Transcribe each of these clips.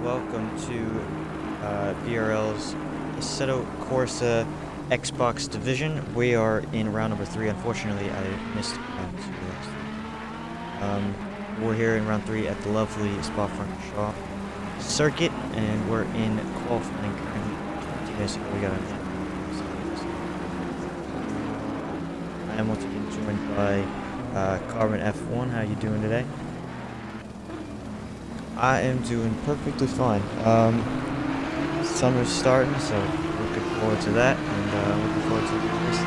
welcome to BRL's Assetto Corsa Xbox division. We are in round number 3. Unfortunately, I missed round 2 last week. We're here in round 3 at the lovely Spa-Francorchamps circuit, and we're in qualifying currently. 20 minutes ago, we got I am once again joined by Carbon F1. How you doing today? I am doing perfectly fine. Summer's starting, so looking forward to that, and looking forward to the race.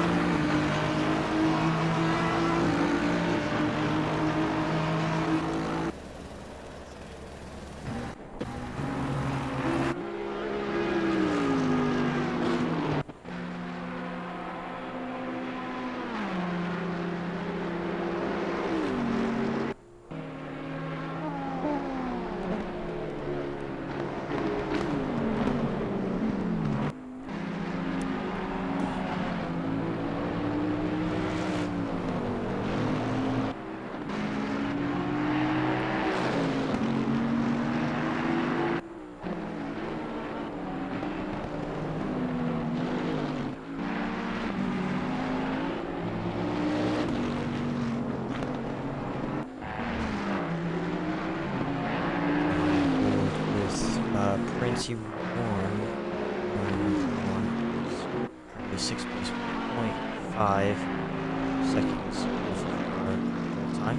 Prince, you won 6.5 seconds of our time.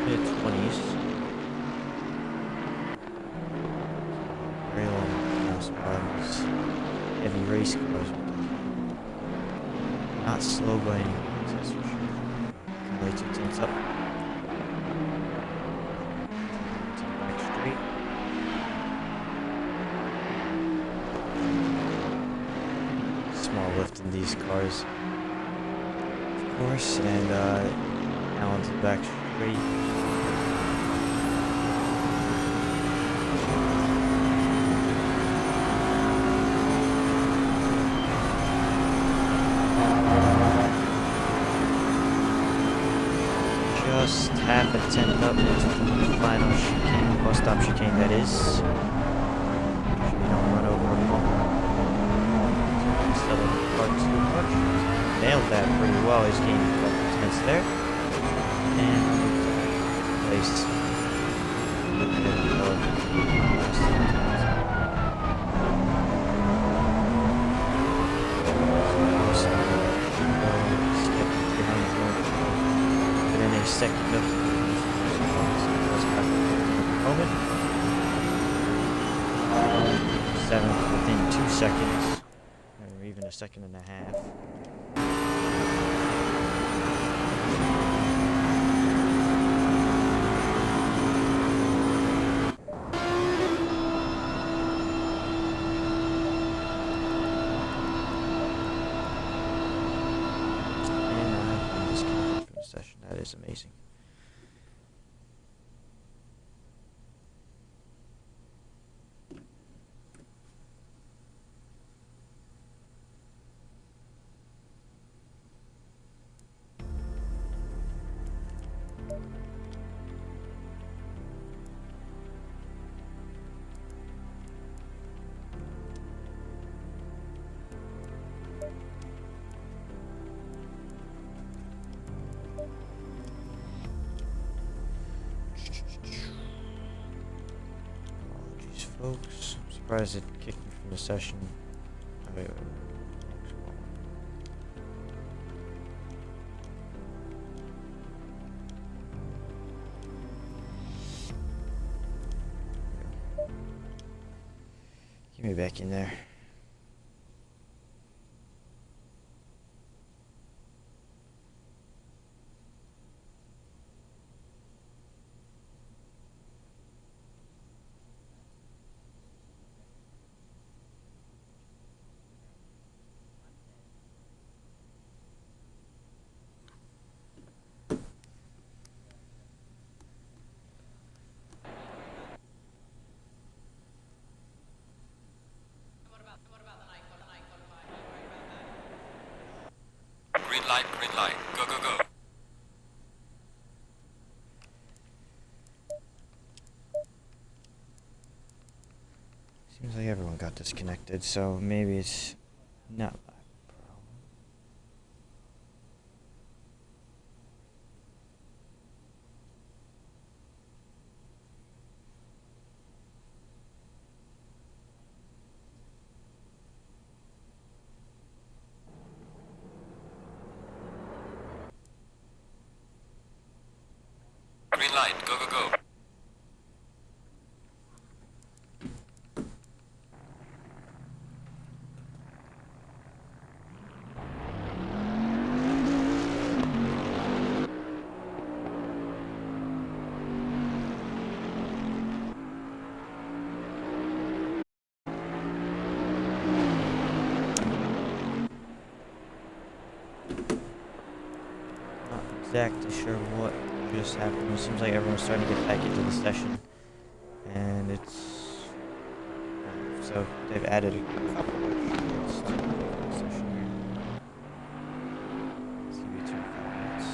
Mid-20s. Very long mouse bars. Heavy race cars. Not slow by any means, that's for sure. Really 2 tenths up. Small lift in these cars, of course, and now onto the back straight. Just half a tenth up to the final chicane, bus stop chicane that is. Should we don't run over them all. Too much. Nailed that pretty well. He's gained a couple tenths there. And placed within a second of moment. 7th within 2 seconds. Even a second and a half. And I've been disconnected from the session. That is amazing. Folks, I'm surprised it kicked me from the session. Oh, wait. Get me back in there. Green light, go, go, go. got disconnected, so maybe it's not my problem. Green light, go, go, go. Not exactly sure what just happened. It seems like everyone's starting to get back into the session, and it's so they've added a couple of extras to the session here. Let's give you 25 minutes.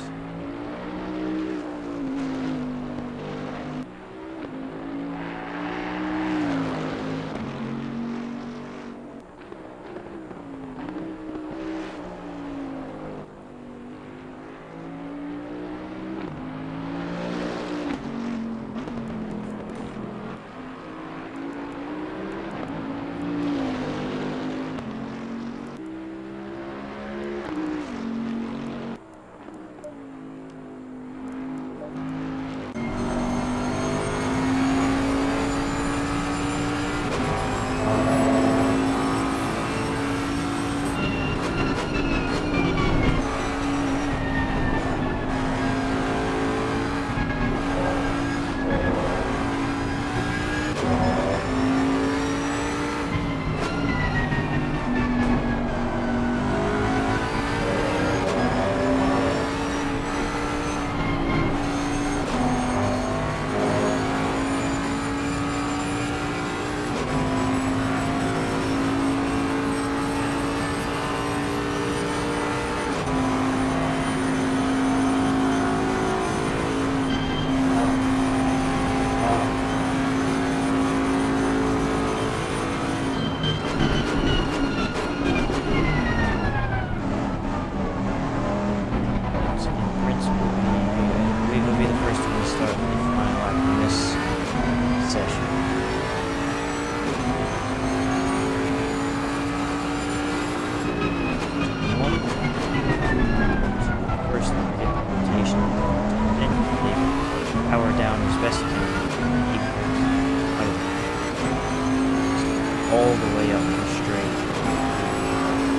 All the way up the straight.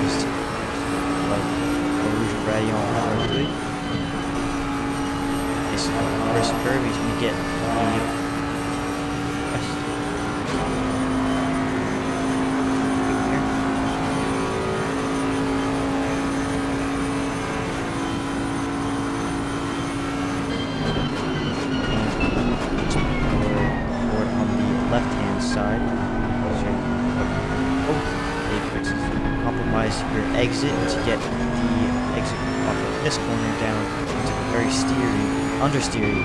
Just like Rouge Rayon number 3. This first curve is going to get the west. Or on the left hand side. Compromise your exit to get the exit off of this corner down into the very understeery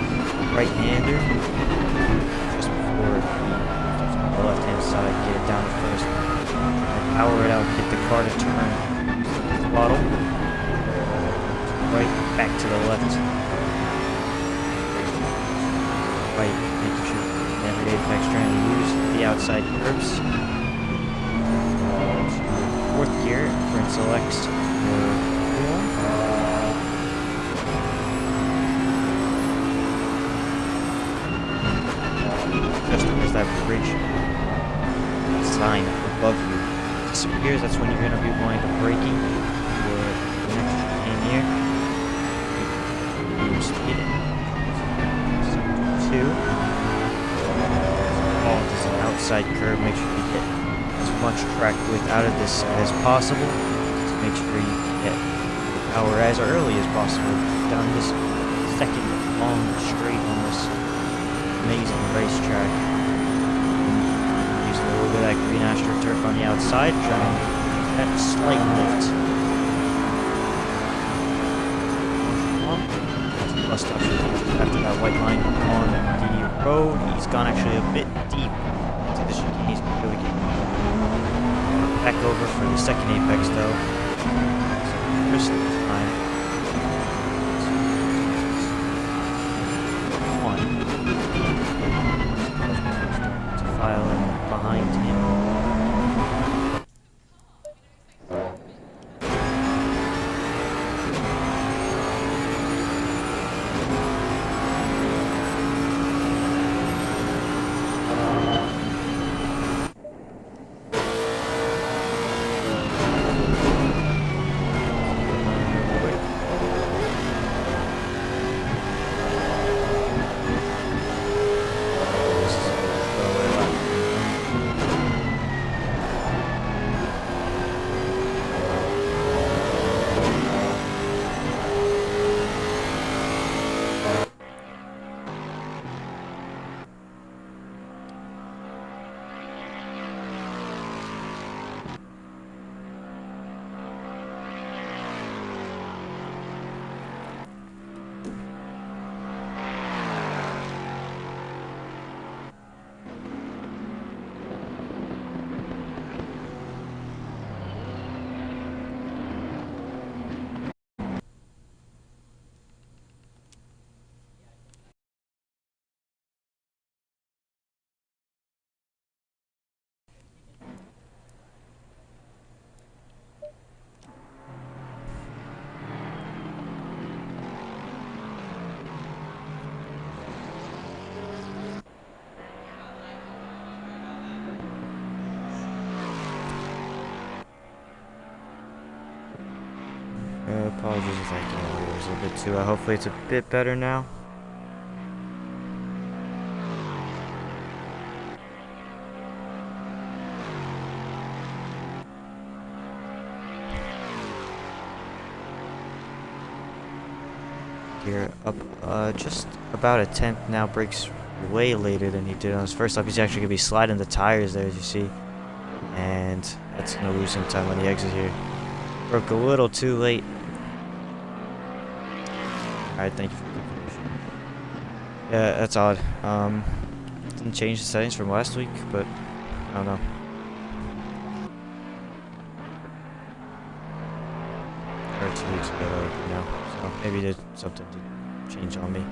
right-hander just before the left-hand side. Get it down first, and power it out. Get the car to turn. Throttle right, back to the left. Right, making sure never apex trying to use the outside curves. Fourth gear, turn selects for wheel. Just as that bridge sign above you disappears, that's when you're going to be going to braking for the next chicane here. Medium speed. 2. Oh, this is an outside curve. Make sure you get as much track width out of this as possible. Just make sure you get power as early as possible down this second long straight on this amazing racetrack. Use a little bit of that green astroturf on the outside, trying that slight lift. Bus stop after that white line on the road. He's gone actually a bit deep into the chicane. He's really getting Back over for the second apex though. First time. One. To file in behind him. Apologies if I can hear a little bit too. Hopefully it's a bit better now. Gear up just about a tenth now, brakes way later than he did on his first lap. He's actually going to be sliding the tires there, as you see. And that's going to lose some time when he exits here. Broke a little too late. Alright, thank you for the information. Yeah, that's odd. Didn't change the settings from last week, but I don't know. Or 2 weeks ago, you know. So maybe did something to change on me.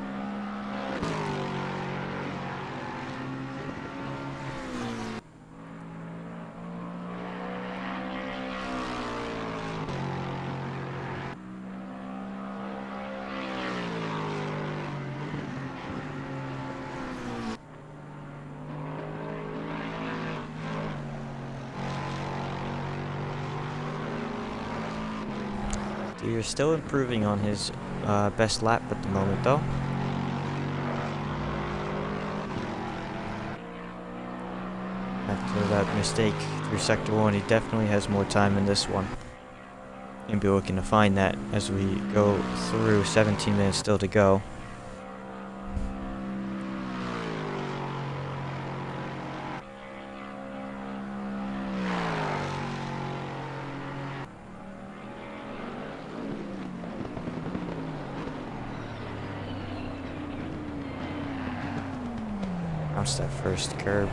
You're still improving on his best lap at the moment, though. After that mistake through Sector 1, he definitely has more time in this one. Gonna be looking to find that as we go through. 17 minutes still to go. Bounce that first curb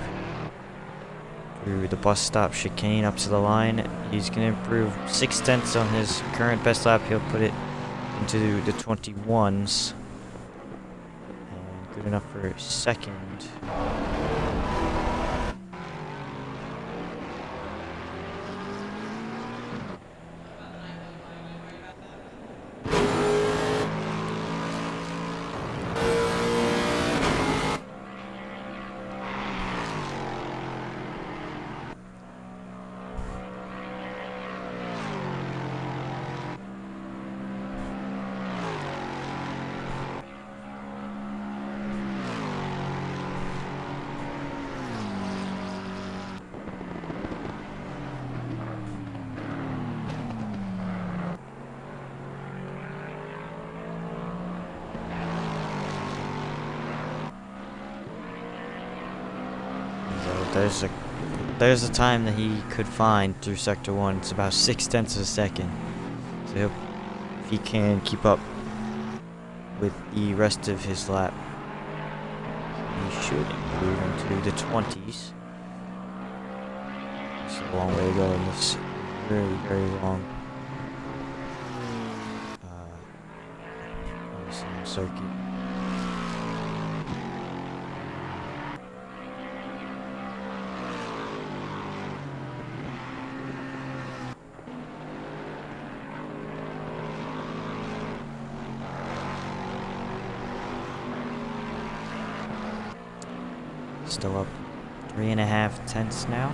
through the bus stop chicane up to the line. He's going to improve 6 tenths on his current best lap. He'll put it into the 21s. And good enough for second. There's a time that he could find through Sector 1. It's about 6 tenths of a second. So if he can keep up with the rest of his lap, he should improve into the 20s. So a long way to go in this very, very long circuit. Still up 3.5 tenths now.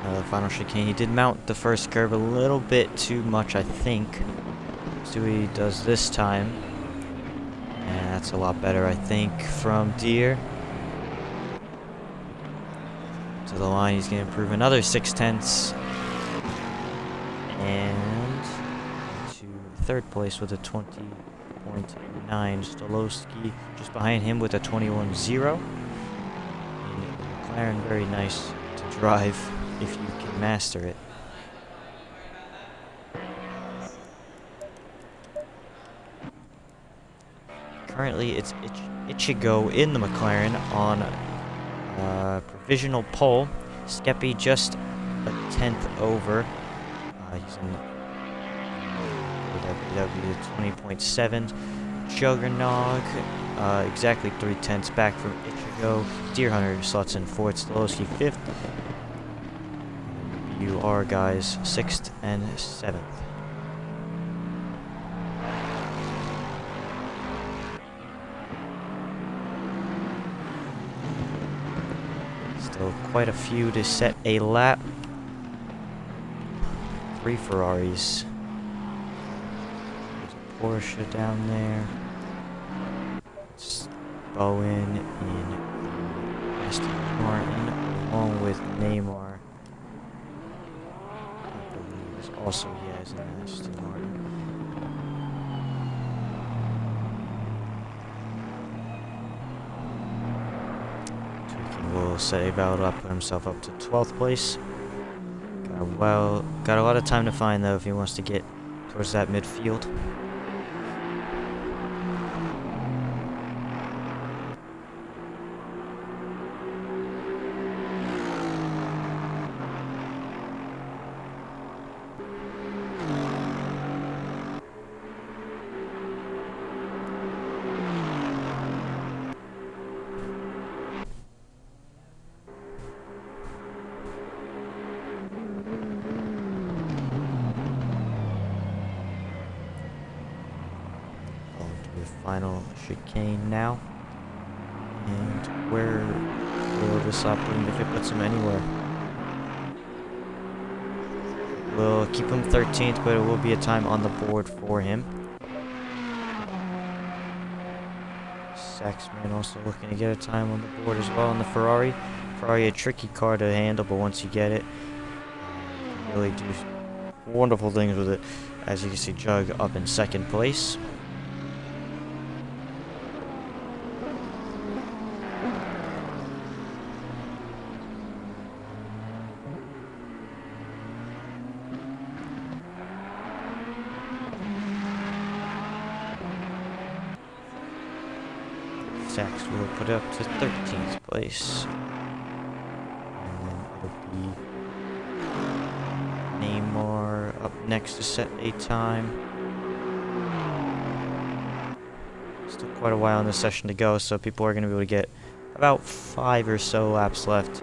The final chicane. He did mount the first curve a little bit too much, I think. See what he does this time. And that's a lot better, I think, from Deere. To the line, he's going to improve another 6 tenths. And to third place with a 20.9. Stolowski just behind him with a 21.0. McLaren, very nice to drive if you can master it. Currently, it's Ichigo in the McLaren on provisional pole. Skeppy just a tenth over. He's in WW 20.7. Juggernog exactly 3 tenths back from Ichigo. Deer Hunter slots in 4th. Stolowski 5th. You are guys 6th and 7th. Still quite a few to set a lap. 3 Ferraris. There's a Porsche down there. It's Bowen in Aston Martin along with Neymar. Also, yeah, is an Aston Martin. Tweaking will save out up, put himself up to 12th place. Got a lot of time to find though if he wants to get towards that midfield. Final chicane now, and where will this lap put him if it puts him anywhere? We'll keep him 13th, but it will be a time on the board for him. Saxman also looking to get a time on the board as well on the Ferrari. Ferrari, a tricky car to handle, but once you get it, you can really do wonderful things with it. As you can see, Jug up in 2nd place. Sax will put it up to 13th place. And then it'll be Neymar up next to set a time. Still quite a while in this session to go, so people are going to be able to get about 5 or so laps left.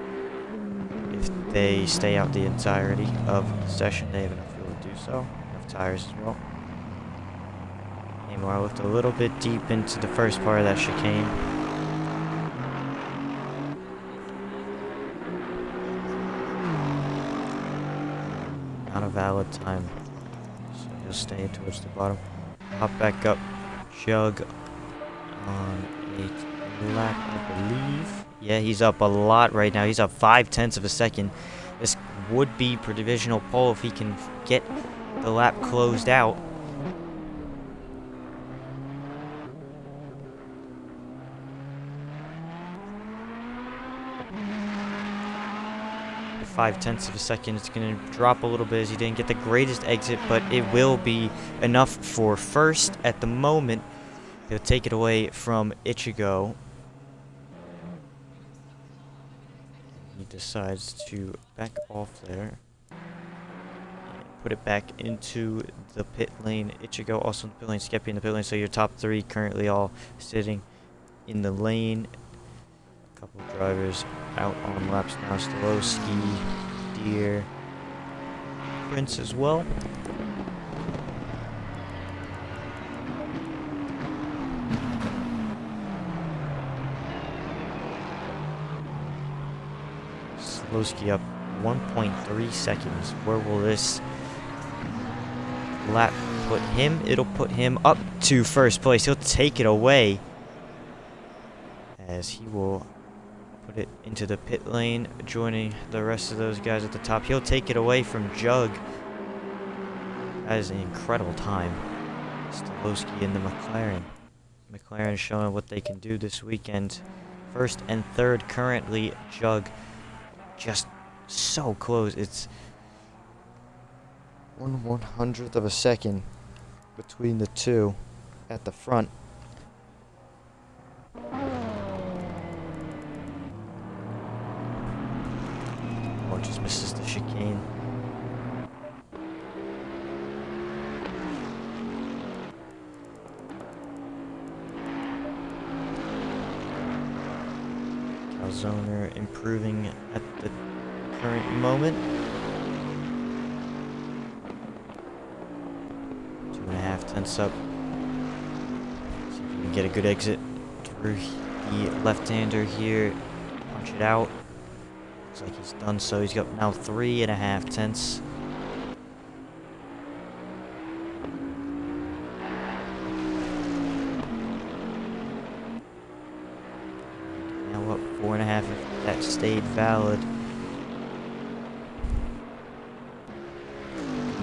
If they stay out the entirety of the session, they have enough fuel to do so. Enough tires as well. Neymar looked a little bit deep into the first part of that chicane. Not a valid time, so he'll stay towards the bottom. Hop back up. Jug on 8 lap, I believe. Yeah, he's up a lot right now. He's up 5 tenths of a second. This would be provisional pole if he can get the lap closed out. 5/10 of a second. It's going to drop a little bit as he didn't get the greatest exit, but it will be enough for first at the moment. He'll take it away from Ichigo. He decides to back off there and put it back into the pit lane. Ichigo also in the pit lane, Skeppy in the pit lane. So your top three currently all sitting in the lane. A couple of drivers out on laps now. Stolowski, Deer, Prince as well. Stolowski up 1.3 seconds. Where will this lap put him? It'll put him up to first place. He'll take it away as he will put it into the pit lane, joining the rest of those guys at the top. He'll take it away from Jug. That is an incredible time. Stolowski in the McLaren. McLaren showing what they can do this weekend. First and third currently. Jug just so close. It's 1/100th of a second between the two at the front. Oh, just misses the chicane. Calzoner improving at the current moment. 2.5 up. See if we can get a good exit through the left-hander here. Punch it out. Looks like he's done so. He's got now 3.5. Now up 4.5 if that stayed valid.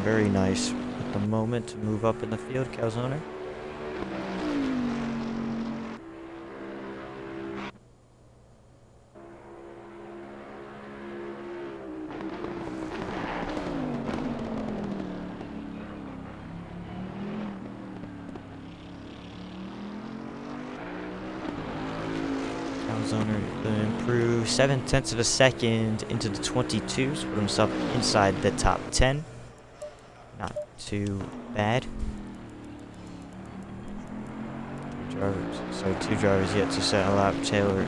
Very nice at the moment to move up in the field, Calzoner. Calzoner will improve 7/10 of a second into the 22s, put himself inside the top 10. Not too bad. Two drivers yet to set a lap. Taylor,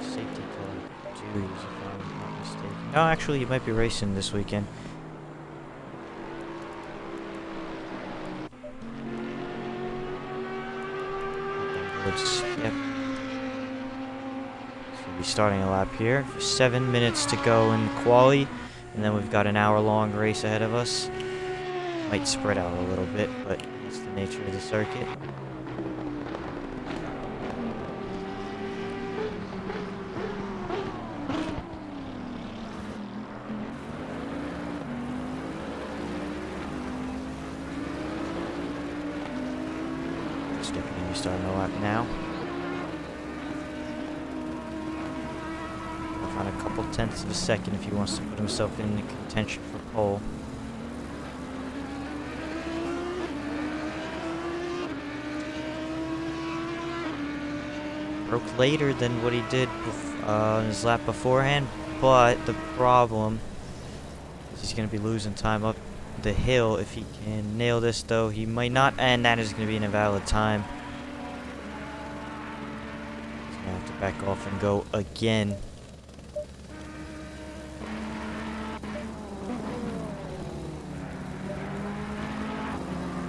safety car 2, if I'm not mistaken. No, actually, he might be racing this weekend. Yep. So we'll be starting a lap here. 7 minutes to go in quali. And then we've got an hour-long race ahead of us. Might spread out a little bit, but that's the nature of the circuit. Stepping in, starting the lap now. On a couple tenths of a second if he wants to put himself in contention for pole. Broke later than what he did in his lap beforehand, but the problem is he's going to be losing time up the hill. If he can nail this, though, he might not, and that is going to be an invalid time. He's going to have to back off and go again.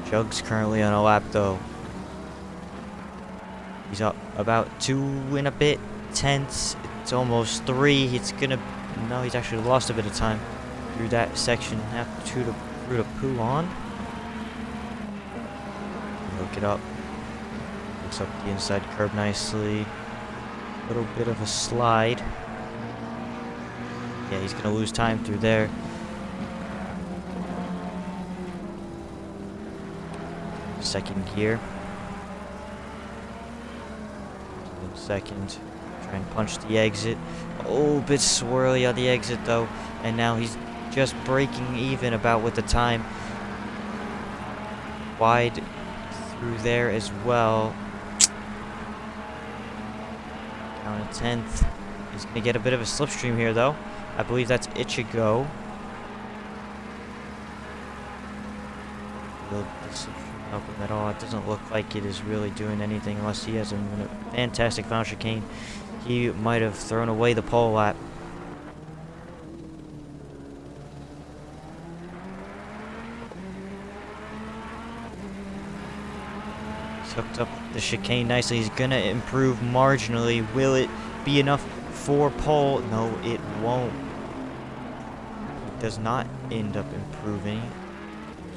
Jug's currently on a lap, though. He's up about 2 and a bit tenths. It's almost 3. It's gonna... No, he's actually lost a bit of time through that section. Have to poo on. Hook it up. Looks up the inside curb nicely. A little bit of a slide. Yeah, he's gonna lose time through there. Second gear. Second, Try and punch the exit. Oh, a bit swirly on the exit though. And now he's just breaking even about with the time. Wide through there as well. Down to 10th. He's going to get a bit of a slipstream here though. I believe that's Ichigo. Will the slipstream help him at all? It doesn't look like it is really doing anything unless he has a fantastic final chicane. He might have thrown away the pole lap. He's hooked up the chicane nicely. He's going to improve marginally. Will it be enough for pole? No, it won't. He does not end up improving.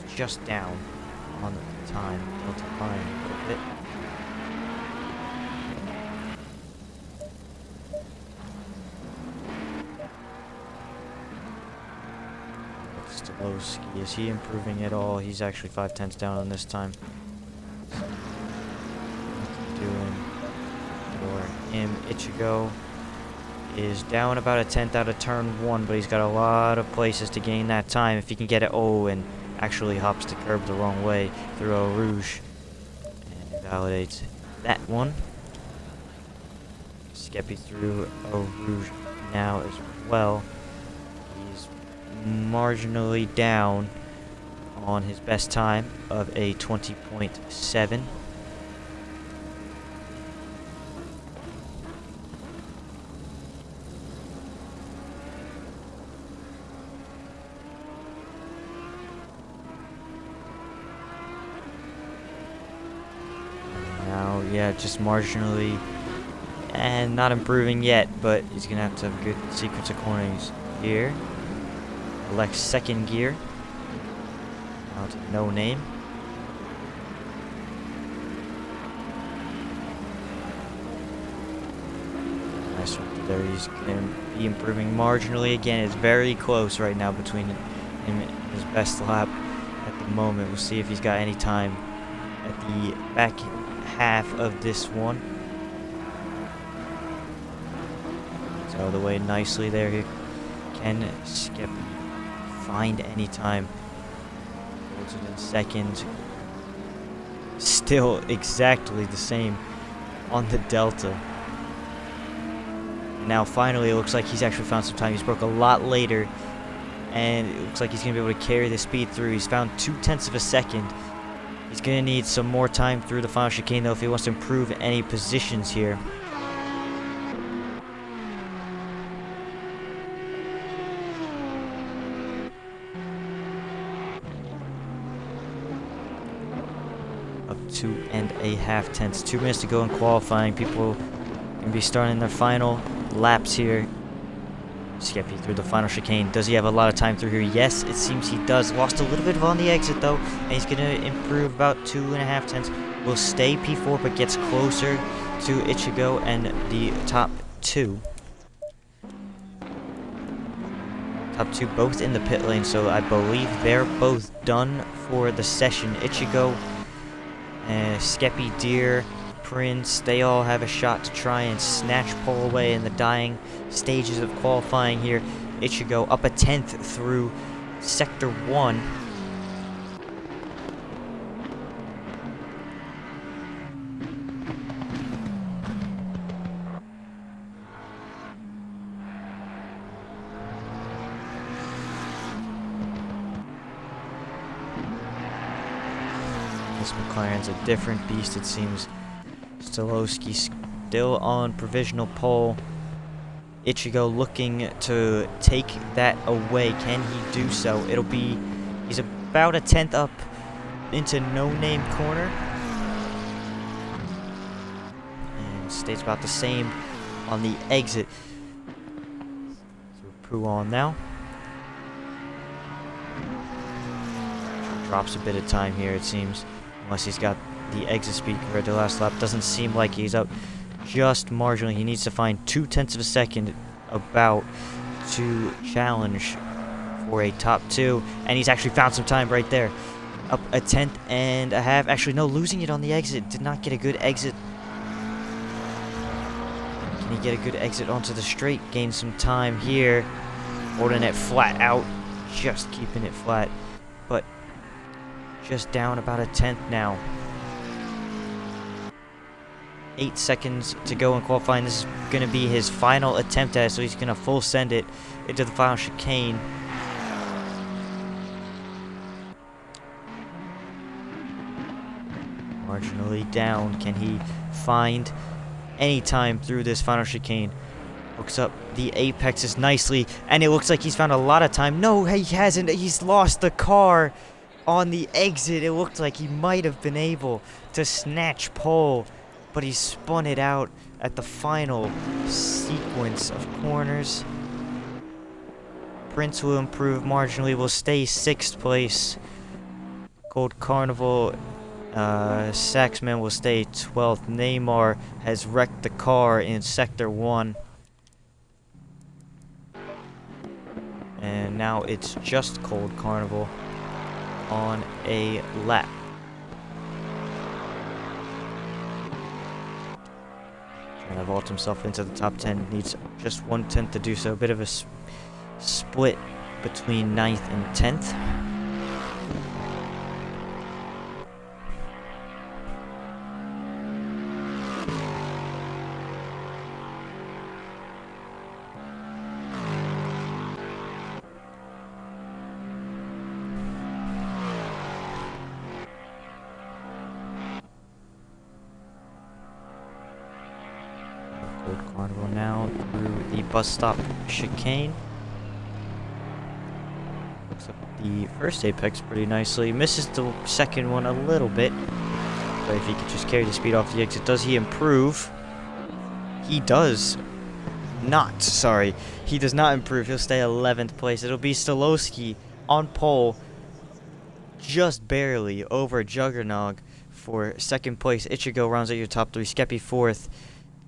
He's just down on the time. Delta line a little bit. Stolowski, is he improving at all? He's actually 5/10 down on this time. Doing for him. Ichigo is down about a 10th out of turn 1, but he's got a lot of places to gain that time if he can get it. Oh, and actually hops the curb the wrong way through Eau Rouge and invalidates that one. Skeppy through Eau Rouge now as well. He's marginally down on his best time of a 20.7. Now, yeah, just marginally and not improving yet, but he's gonna have to have a good sequence of corners here. Elect second gear. Now to no name. Nice one there. He's gonna be improving marginally again. It's very close right now between him and his best lap at the moment. We'll see if he's got any time at the back half of this one. It's out of the way nicely there. He can skip. Find any time. Holds it in second. Still exactly the same on the delta. Now finally it looks like he's actually found some time. He's broke a lot later, and it looks like he's going to be able to carry the speed through. He's found 0.2 of a second. He's going to need some more time through the final chicane though if he wants to improve any positions here. Up 2.5 tenths. 2 minutes to go in qualifying. People can be starting their final laps here. Skeppy through the final chicane. Does he have a lot of time through here? Yes, it seems he does. Lost a little bit on the exit though, and he's going to improve about 2.5 tenths. Will stay P4, but gets closer to Ichigo and the top two. Top two both in the pit lane, so I believe they're both done for the session. Ichigo, Skeppy, Deer, Prince, they all have a shot to try and snatch pole away in the dying stages of qualifying here. Ichigo up a 10th through Sector 1. This McLaren's a different beast, it seems. Stolowski still on provisional pole. Ichigo looking to take that away. Can he do so? He's about a 10th up into no name corner. And stays about the same on the exit. Through Puon now. Drops a bit of time here, it seems. Unless he's got the exit speed compared to last lap. Doesn't seem like he's up just marginally. He needs to find 0.2 of a second about to challenge for a top two. And he's actually found some time right there. Up a 10th and a half. Actually, no, losing it on the exit. Did not get a good exit. Can he get a good exit onto the straight? Gain some time here. Holding it flat out. Just keeping it flat. But just down about a tenth now. 8 seconds to go in qualifying. This is going to be his final attempt at it, so he's going to full send it into the final chicane. Marginally down. Can he find any time through this final chicane? Hooks up the apexes nicely, and it looks like he's found a lot of time. No, he hasn't. He's lost the car on the exit. It looked like he might have been able to snatch pole, but he spun it out at the final sequence of corners. Prince will improve marginally, will stay 6th place. Gold Carnival, Saxman will stay 12th. Neymar has wrecked the car in Sector 1. And now it's just Gold Carnival on a lap. Trying to vault himself into the top 10. Needs just 1/10 to do so. A bit of a split between 9th and 10th. Gold Carnival now through the bus stop chicane. Looks up the first apex pretty nicely. Misses the second one a little bit. But if he could just carry the speed off the exit, does he improve? He does not. Sorry. He does not improve. He'll stay 11th place. It'll be Stolowski on pole. Just barely over Juggernog for 2nd place. Ichigo rounds out your top 3. Skeppy 4th.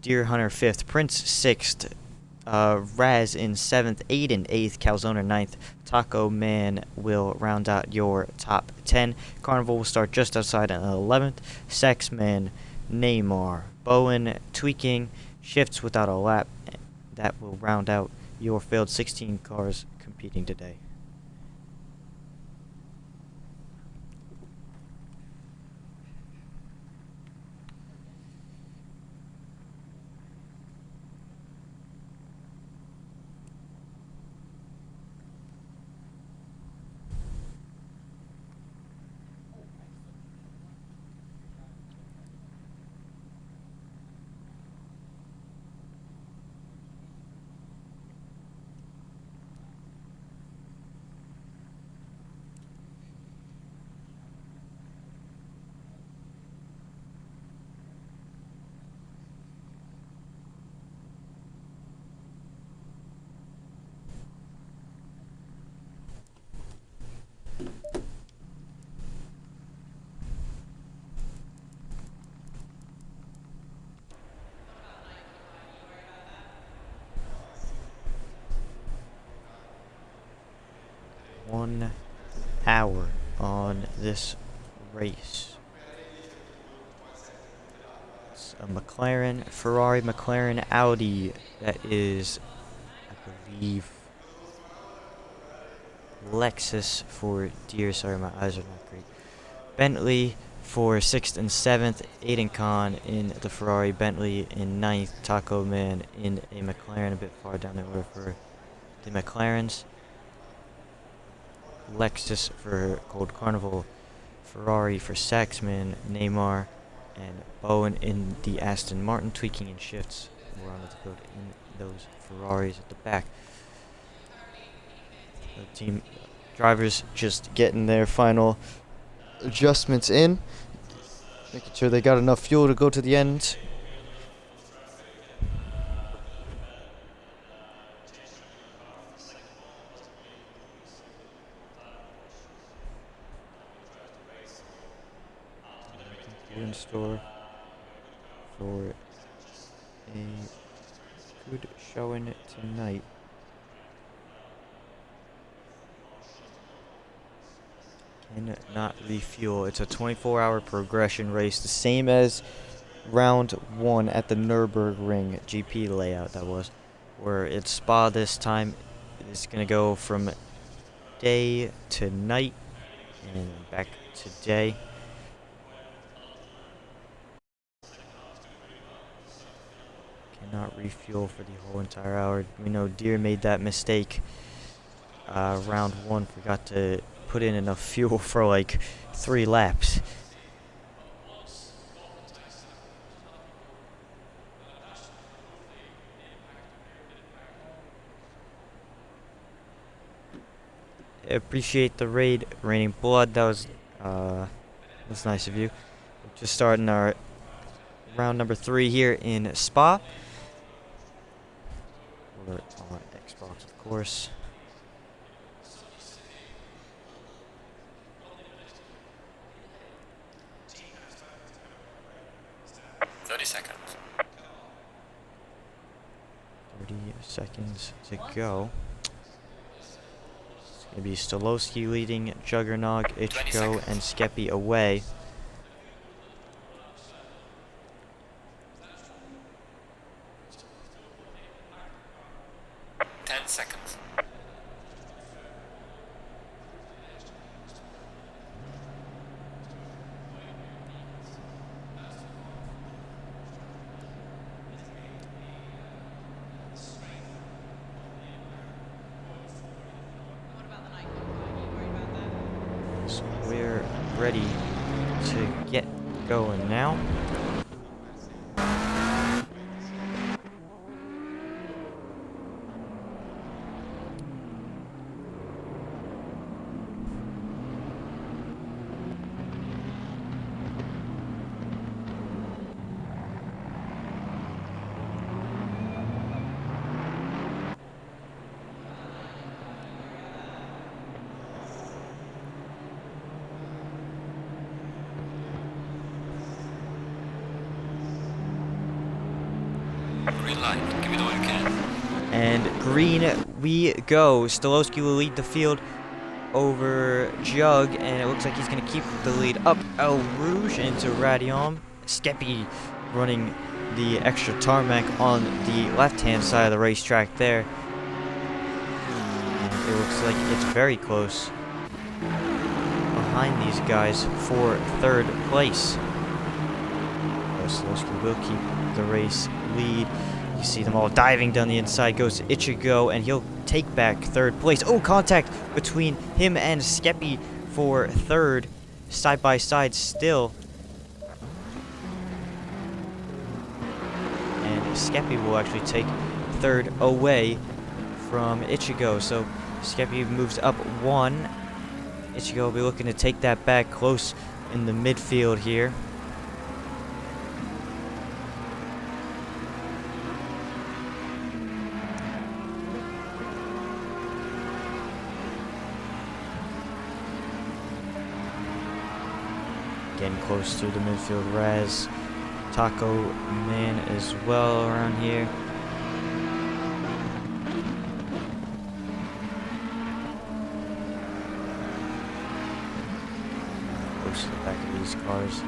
Deer Hunter 5th, Prince 6th, Raz in 7th, Aiden 8th, Calzone 9th. Taco Man will round out your top 10. Carnival will start just outside at 11th. Sexman, Neymar, Bowen, Tweaking, shifts without a lap. That will round out your field. 16 cars competing today. One hour on this race. It's a McLaren, Ferrari, McLaren, Audi. That is, I believe, Lexus for Deere. Sorry, my eyes are not great. Bentley for 6th and 7th. Aiden Khan in the Ferrari. Bentley in 9th. Taco Man in a McLaren, a bit far down the order for the McLarens. Lexus for Gold Carnival, Ferrari for Saxman, Neymar, and Bowen in the Aston Martin. Tweaking and shifts more onto the field in those Ferraris at the back. The team drivers just getting their final adjustments in, making sure they got enough fuel to go to the end. In store for a good showing tonight. Cannot refuel. It's a 24-hour progression race, the same as round 1 at the Nürburgring GP layout, that was. Where it's Spa this time. It's going to go from day to night and back to day. Cannot refuel for the whole entire hour. We know Deere made that mistake. Round 1 forgot to put in enough fuel for like 3 laps. I appreciate the raid, Raining Blood. That was nice of you. We're just starting our round number 3 here in Spa. We're on Xbox, of course. Seconds. 30 seconds to go. It's going to be Stolowski leading, Juggernog, Ichiko, and Skeppy away. Seconds. So we're ready to get going now. Green light. Give it all you can. And green we go. Stolowski will lead the field over Jug, and it looks like he's going to keep the lead up El Rouge into Radium. Skeppy running the extra tarmac on the left-hand side of the racetrack there. And it looks like it's very close behind these guys for 3rd place. Stolowski will keep the race lead. You see them all diving down the inside. Goes to Ichigo, and he'll take back 3rd place. Oh, contact between him and Skeppy for 3rd. Side by side still. And Skeppy will actually take 3rd away from Ichigo. So Skeppy moves up 1. Ichigo will be looking to take that back close in the midfield here. Getting close through the midfield. Raz, Taco Man as well around here. Close to the back of these cars.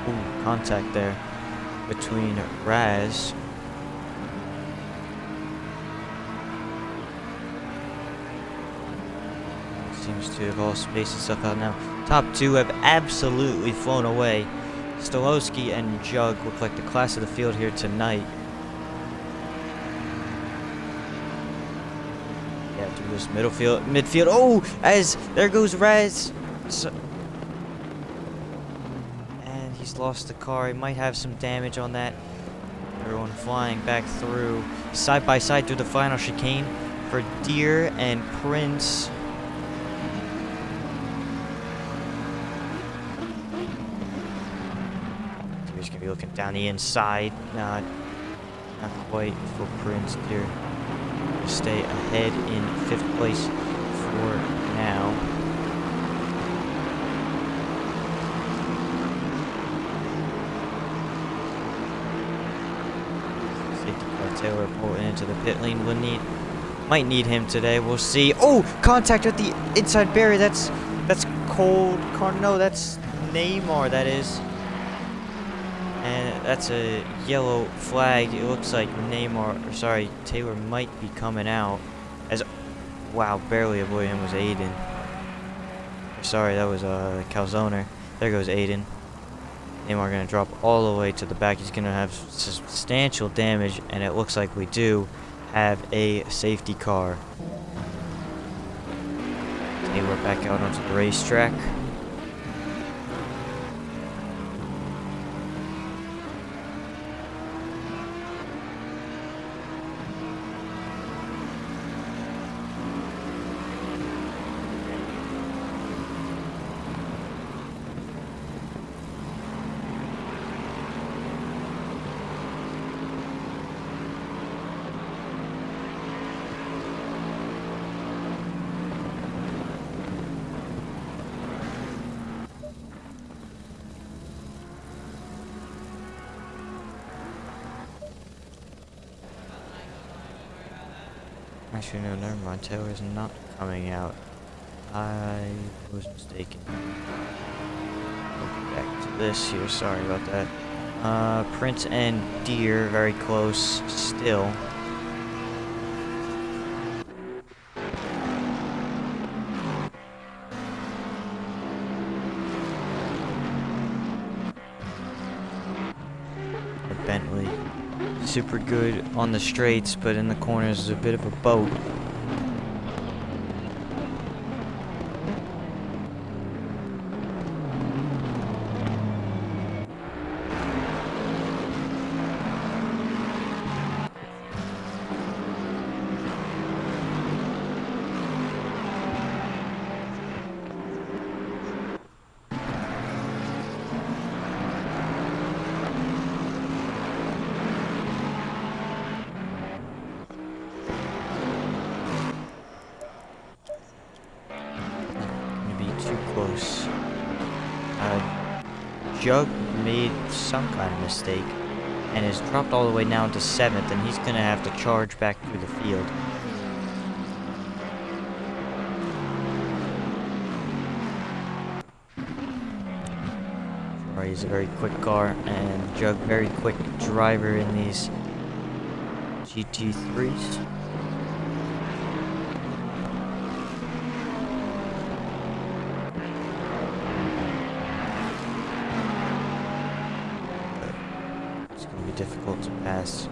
Ooh, contact there between Raz. Seems to have all spaced stuff out now. Top 2 have absolutely flown away. Stolowski and Jug look like the class of the field here tonight. Yeah, through this midfield. Oh, as there goes Raz. And he's lost the car. He might have some damage on that. Everyone flying back through. Side by side through the final chicane for Deere and Prince. Looking down the inside, not quite for Prince here. Stay ahead in 5th place for now. Safety car Taylor pulling into the pit lane. We'll need Might need him today. We'll see. Oh, contact with the inside barrier. That's Cold Car. No, that's Neymar. That is. And that's a yellow flag. It looks like Neymar, or sorry, Taylor might be coming out. As, wow, barely avoided him was Aiden. Sorry, that was Calzoner. There goes Aiden. Neymar gonna drop all the way to the back. He's gonna have substantial damage, and it looks like we do have a safety car. Taylor back out onto the racetrack. Actually, no, never mind. Taylor's not coming out. I was mistaken. Go back to this here. Sorry about that. Prince and Deer very close still. Bentley. Super good on the straights, but in the corners is a bit of a boat. Close. Jug made some kind of mistake and is dropped all the way down to 7th, and he's gonna have to charge back through the field. He's a very quick car, and Jug very quick driver in these GT3s. Difficult to pass.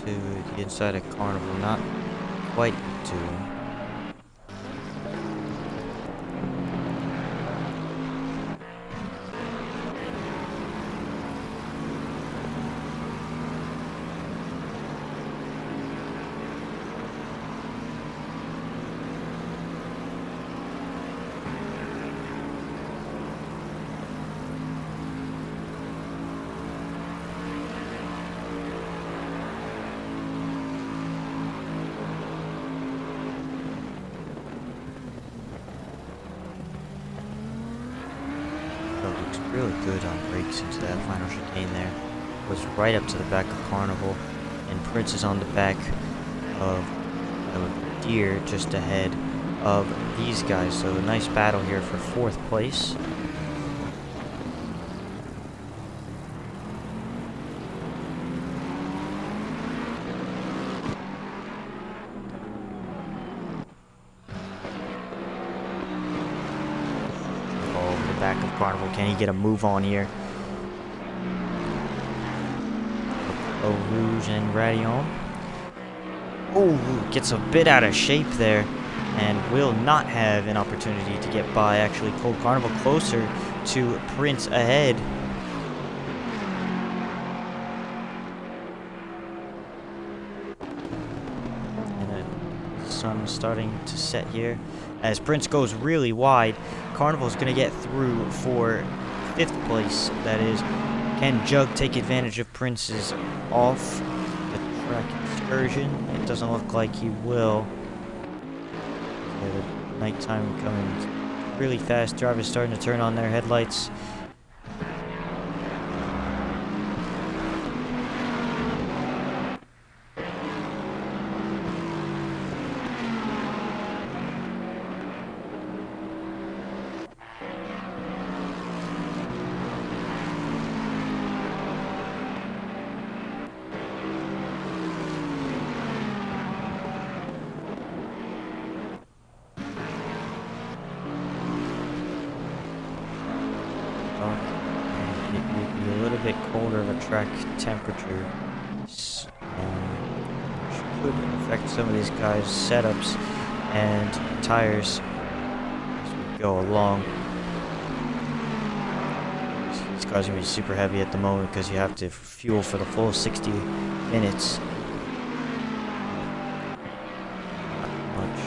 To the inside of Carnival, not quite to. Looks really good on brakes into that final chicane there. Was right up to the back of Carnival, and Prince is on the back of Deer just ahead of these guys. So a nice battle here for 4th place. Back of Carnival. Can he get a move on here? Eau Rouge and Radion. Oh, gets a bit out of shape there and will not have an opportunity to get by. Actually, Cold Carnival closer to Prince ahead. sun starting to set here. As Prince goes really wide, Carnival's going to get through for 5th place. That is, can Jug take advantage of Prince's off the track excursion? It doesn't look like he will. The nighttime coming really fast. Drivers starting to turn on their headlights. It will be a little bit colder of a track temperature, which could affect some of these guys' setups and tires as we go along. These cars are going to be super heavy at the moment because you have to fuel for the full 60 minutes. Not much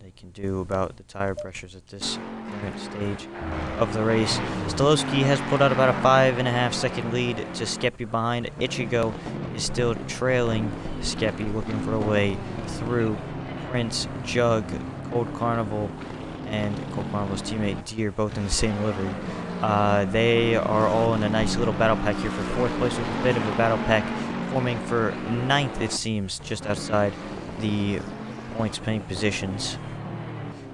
they can do about the tire pressures at this current stage of the race. Stolowski has pulled out about a 5.5 second lead to Skeppy behind. Ichigo is still trailing Skeppy, looking for a way through. Prince, Jug, Cold Carnival, and Cold Carnival's teammate Deer, both in the same livery. They are all in a nice little battle pack here for 4th place, with a bit of a battle pack forming for 9th, it seems, just outside the points paying positions.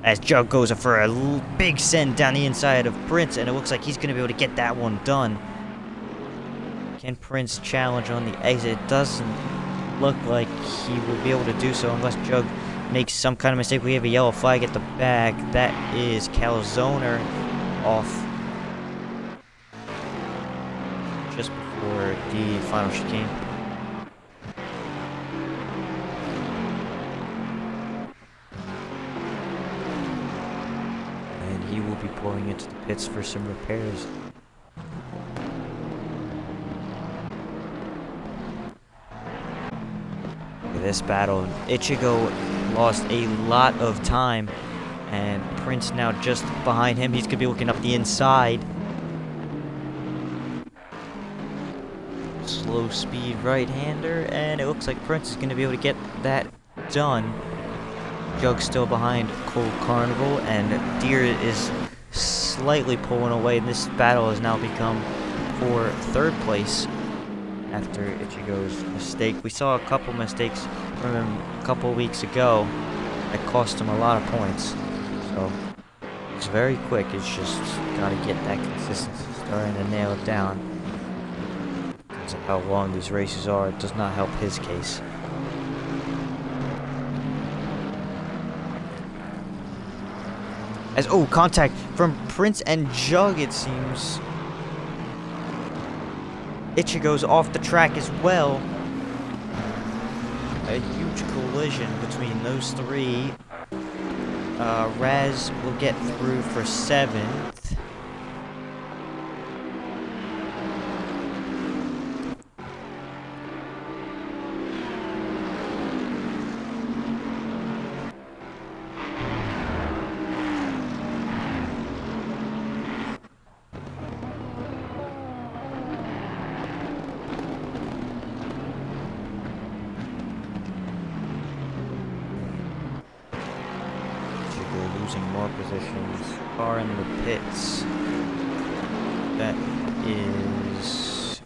As Jug goes for a big send down the inside of Prince, and it looks like he's going to be able to get that one done. Can Prince challenge on the exit? It doesn't look like he will be able to do so unless Jug makes some kind of mistake. We have a yellow flag at the back. That is Calzoner off just before the final chicane. He will be pulling into the pits for some repairs. This battle, Ichigo lost a lot of time, and Prince now just behind him. He's going to be looking up the inside. Slow speed right-hander, and it looks like Prince is going to be able to get that done. Jug's still behind Cold Carnival, and Deer is slightly pulling away. This battle has now become for 3rd place after Ichigo's mistake. We saw a couple mistakes from him a couple weeks ago that cost him a lot of points. So it's very quick. It's just got to get that consistency, starting to nail it down. Because of how long these races are, it does not help his case. As, contact from Prince and Jug, it seems. Ichigo's off the track as well. A huge collision between those three. Raz will get through for 7th. Losing more positions. Car in the pits. That is...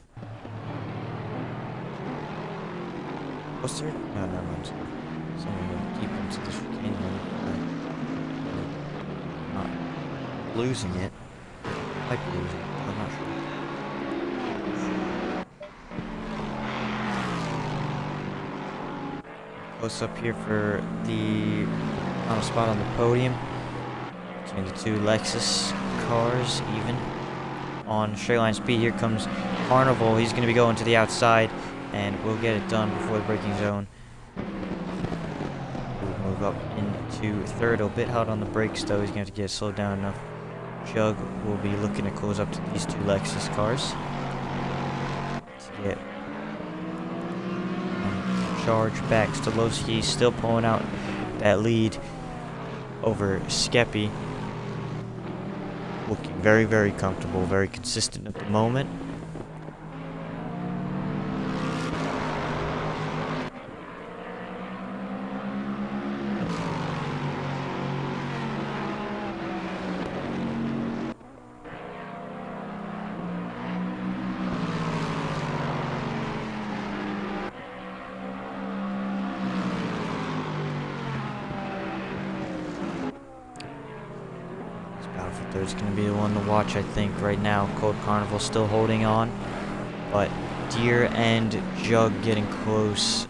What's there? No, never mind. Someone will keep into the chicane lane. Not losing it. Might be losing it. I'm not sure. Close up here for the final spot on the podium between the two Lexus cars, even on straight line speed. Here comes Carnival. He's going to be going to the outside, and we'll get it done before the braking zone. We'll move up into 3rd. A bit hot on the brakes, though. He's going to have to get it slowed down enough. Jug will be looking to close up to these two Lexus cars to get charge back. Stolowski still pulling out that lead over Skeppy. Looking very, very comfortable, very consistent at the moment. There's going to be the one to watch, I think, right now. Cold Carnival still holding on, but Deer and Jug getting close.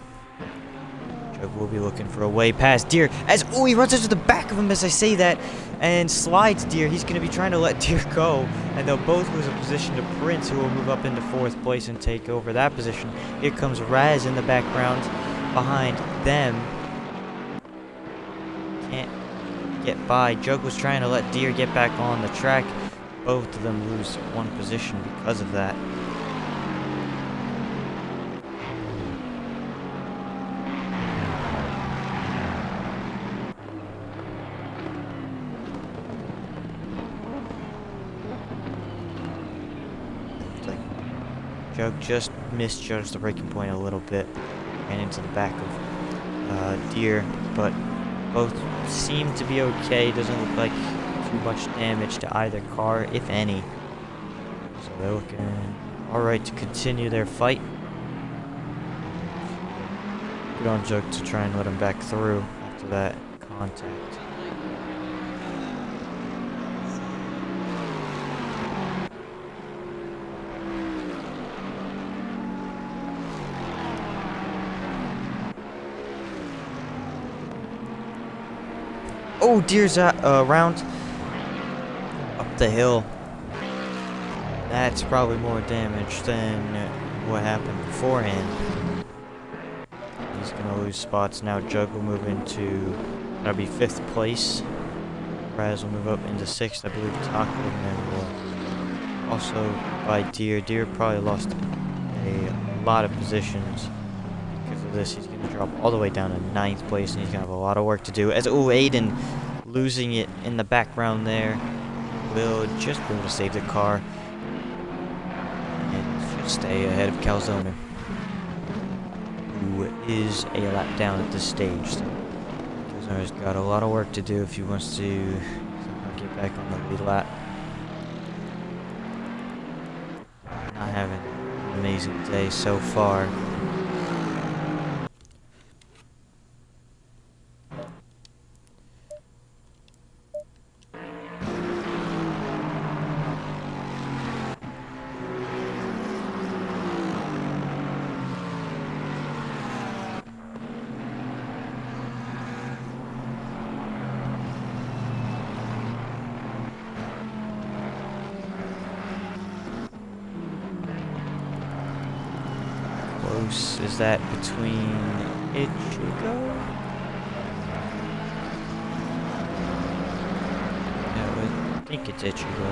Jug will be looking for a way past Deer as, oh, he runs into the back of him as I say that and slides Deer. He's going to be trying to let Deer go, and they'll both lose a position to Prince, who will move up into 4th place and take over that position. Here comes Raz in the background behind them. Can't get by. Jug was trying to let Deer get back on the track. Both of them lose 1 position because of that. Jug just misjudged the braking point a little bit and into the back of Deer, but both seem to be okay. Doesn't look like too much damage to either car, if any. So they're looking alright to continue their fight. Good on Jug to try and let him back through after that contact. Oh, Deer's around up the hill. That's probably more damage than what happened beforehand. He's gonna lose spots now. Jug will move into, that'll be 5th place. Raz will move up into 6th, I believe. Taco Man will also by Deer. Deer probably lost a lot of positions because of this. He's gonna drop all the way down to 9th place, and he's gonna have a lot of work to do. As Aiden losing it in the background there will just be able to save the car and just stay ahead of Calzone, who is a lap down at this stage. So Calzone's got a lot of work to do if he wants to get back on the lead lap. Not having an amazing day so far. Is that between Ichigo? No, I think it's Ichigo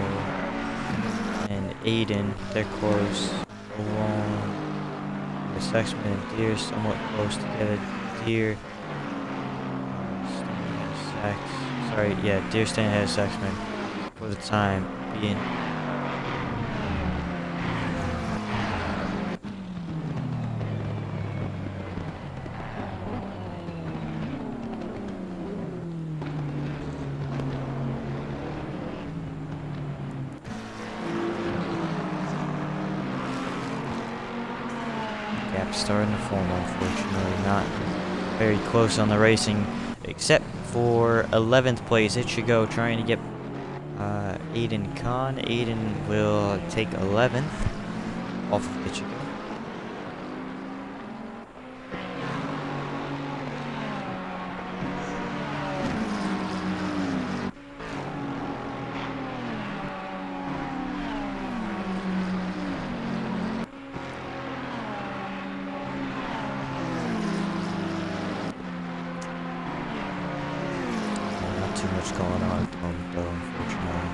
and Aiden. They're close along. The Sexman and Deer somewhat close together. Deer Deer staying ahead of Sexman for the time being. Starting to form, unfortunately. Not very close on the racing, except for 11th place. Ichigo trying to get Aiden Khan. Aiden will take 11th off of Ichigo. Too much going on at the moment, though, unfortunately.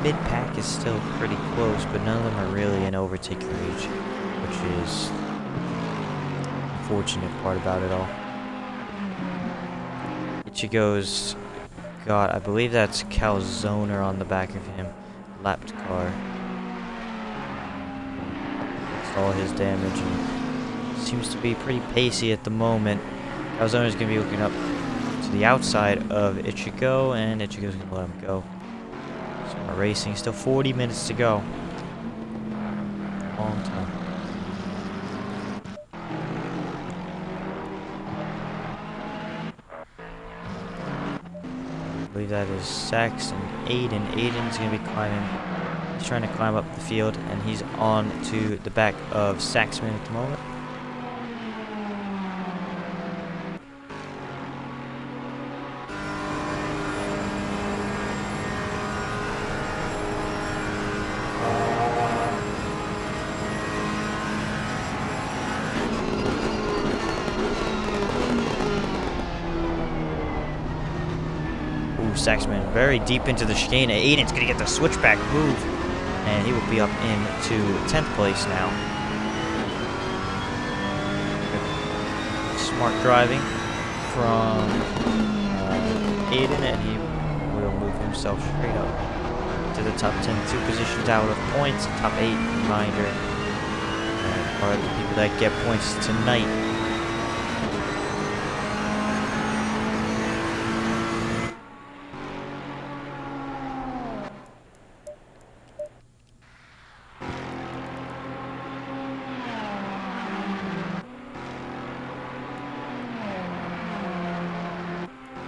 mid-pack is still pretty close, but none of them are really in overtake range, which is the unfortunate part about it all. Ichigo's got, I believe that's Calzoner on the back of him, lapped car. That's all his damage, and seems to be pretty pacey at the moment. Calzoner's going to be looking up to the outside of Ichigo, and Ichigo's going to let him go. Smart racing, still 40 minutes to go. Long time. I believe that is Sax and Aiden. Aiden's going to be climbing. He's trying to climb up the field, and he's on to the back of Saxman at the moment. Saxman very deep into the chicane. Aiden's going to get the switchback move, and he will be up into 10th place now. Smart driving from Aiden, and he will move himself straight up to the top 10. 2 positions out of points. Top 8 reminder are the people that get points tonight.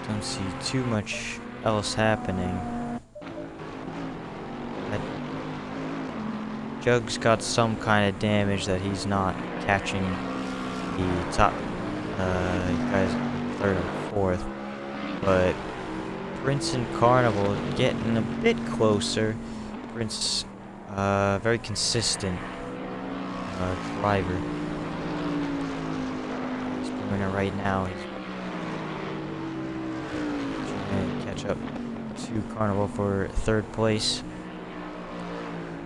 Don't see too much else happening. But Jug's got some kind of damage that he's not catching the top guys 3rd and 4th. But Prince and Carnival getting a bit closer. Prince, very consistent driver. He's doing it right now. He's catch up to Carnival for 3rd place.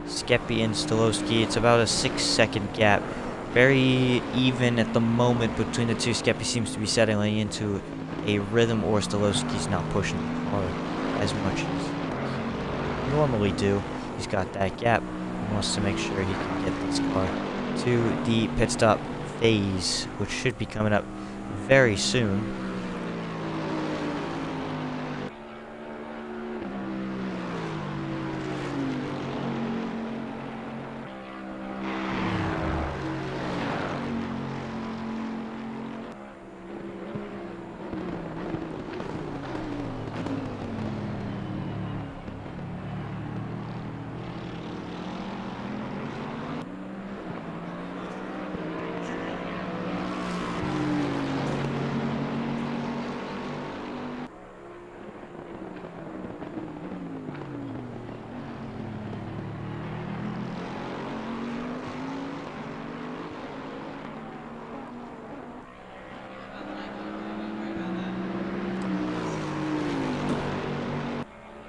Skeppy and Stolowski, it's about a 6-second gap. Very even at the moment between the two. Skeppy seems to be settling into a rhythm, or Stolowski's not pushing the car as much as he normally do. He's got that gap. He wants to make sure he can get this car to the pit stop phase, which should be coming up very soon.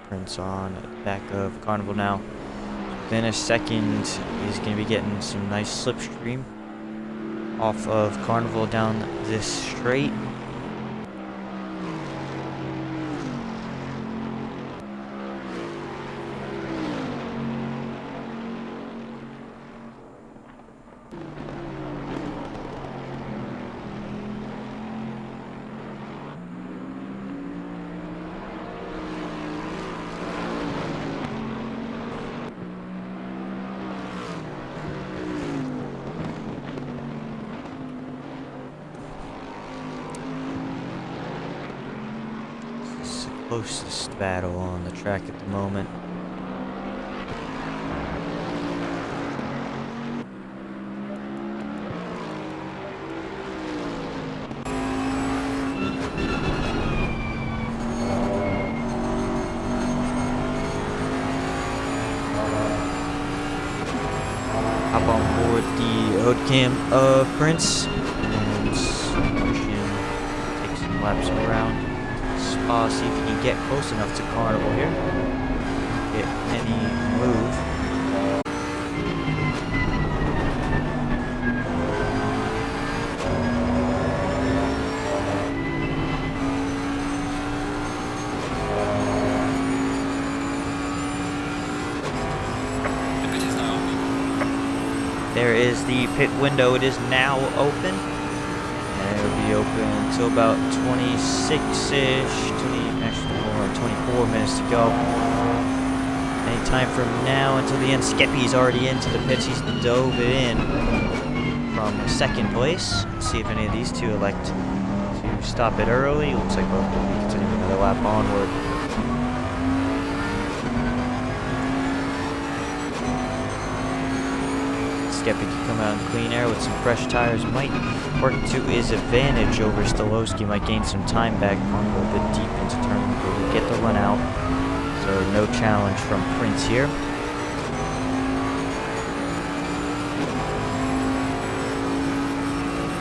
Prince on the back of Carnival now. Within a second, he's going to be getting some nice slipstream off of Carnival down this straight. Closest battle on the track at the moment. Hop on board the hood cam of Prince and push him, take some laps around. See if he can get close enough to Carnival here. get any move. The pit is now open. There is the pit window. It is now open. And it'll be open until about 26-ish, 24 minutes to go. Any time from now until the end. Skeppy's already into the pits. He's dove it in from second place. Let's see if any of these two elect to stop it early. Looks like both will be continuing another lap onward. Skeppy can come out in clean air with some fresh tires. Might work to his advantage over Stolowski. Might gain some time back on a little bit deep into turn, but we'll get the run out. So no challenge from Prince here.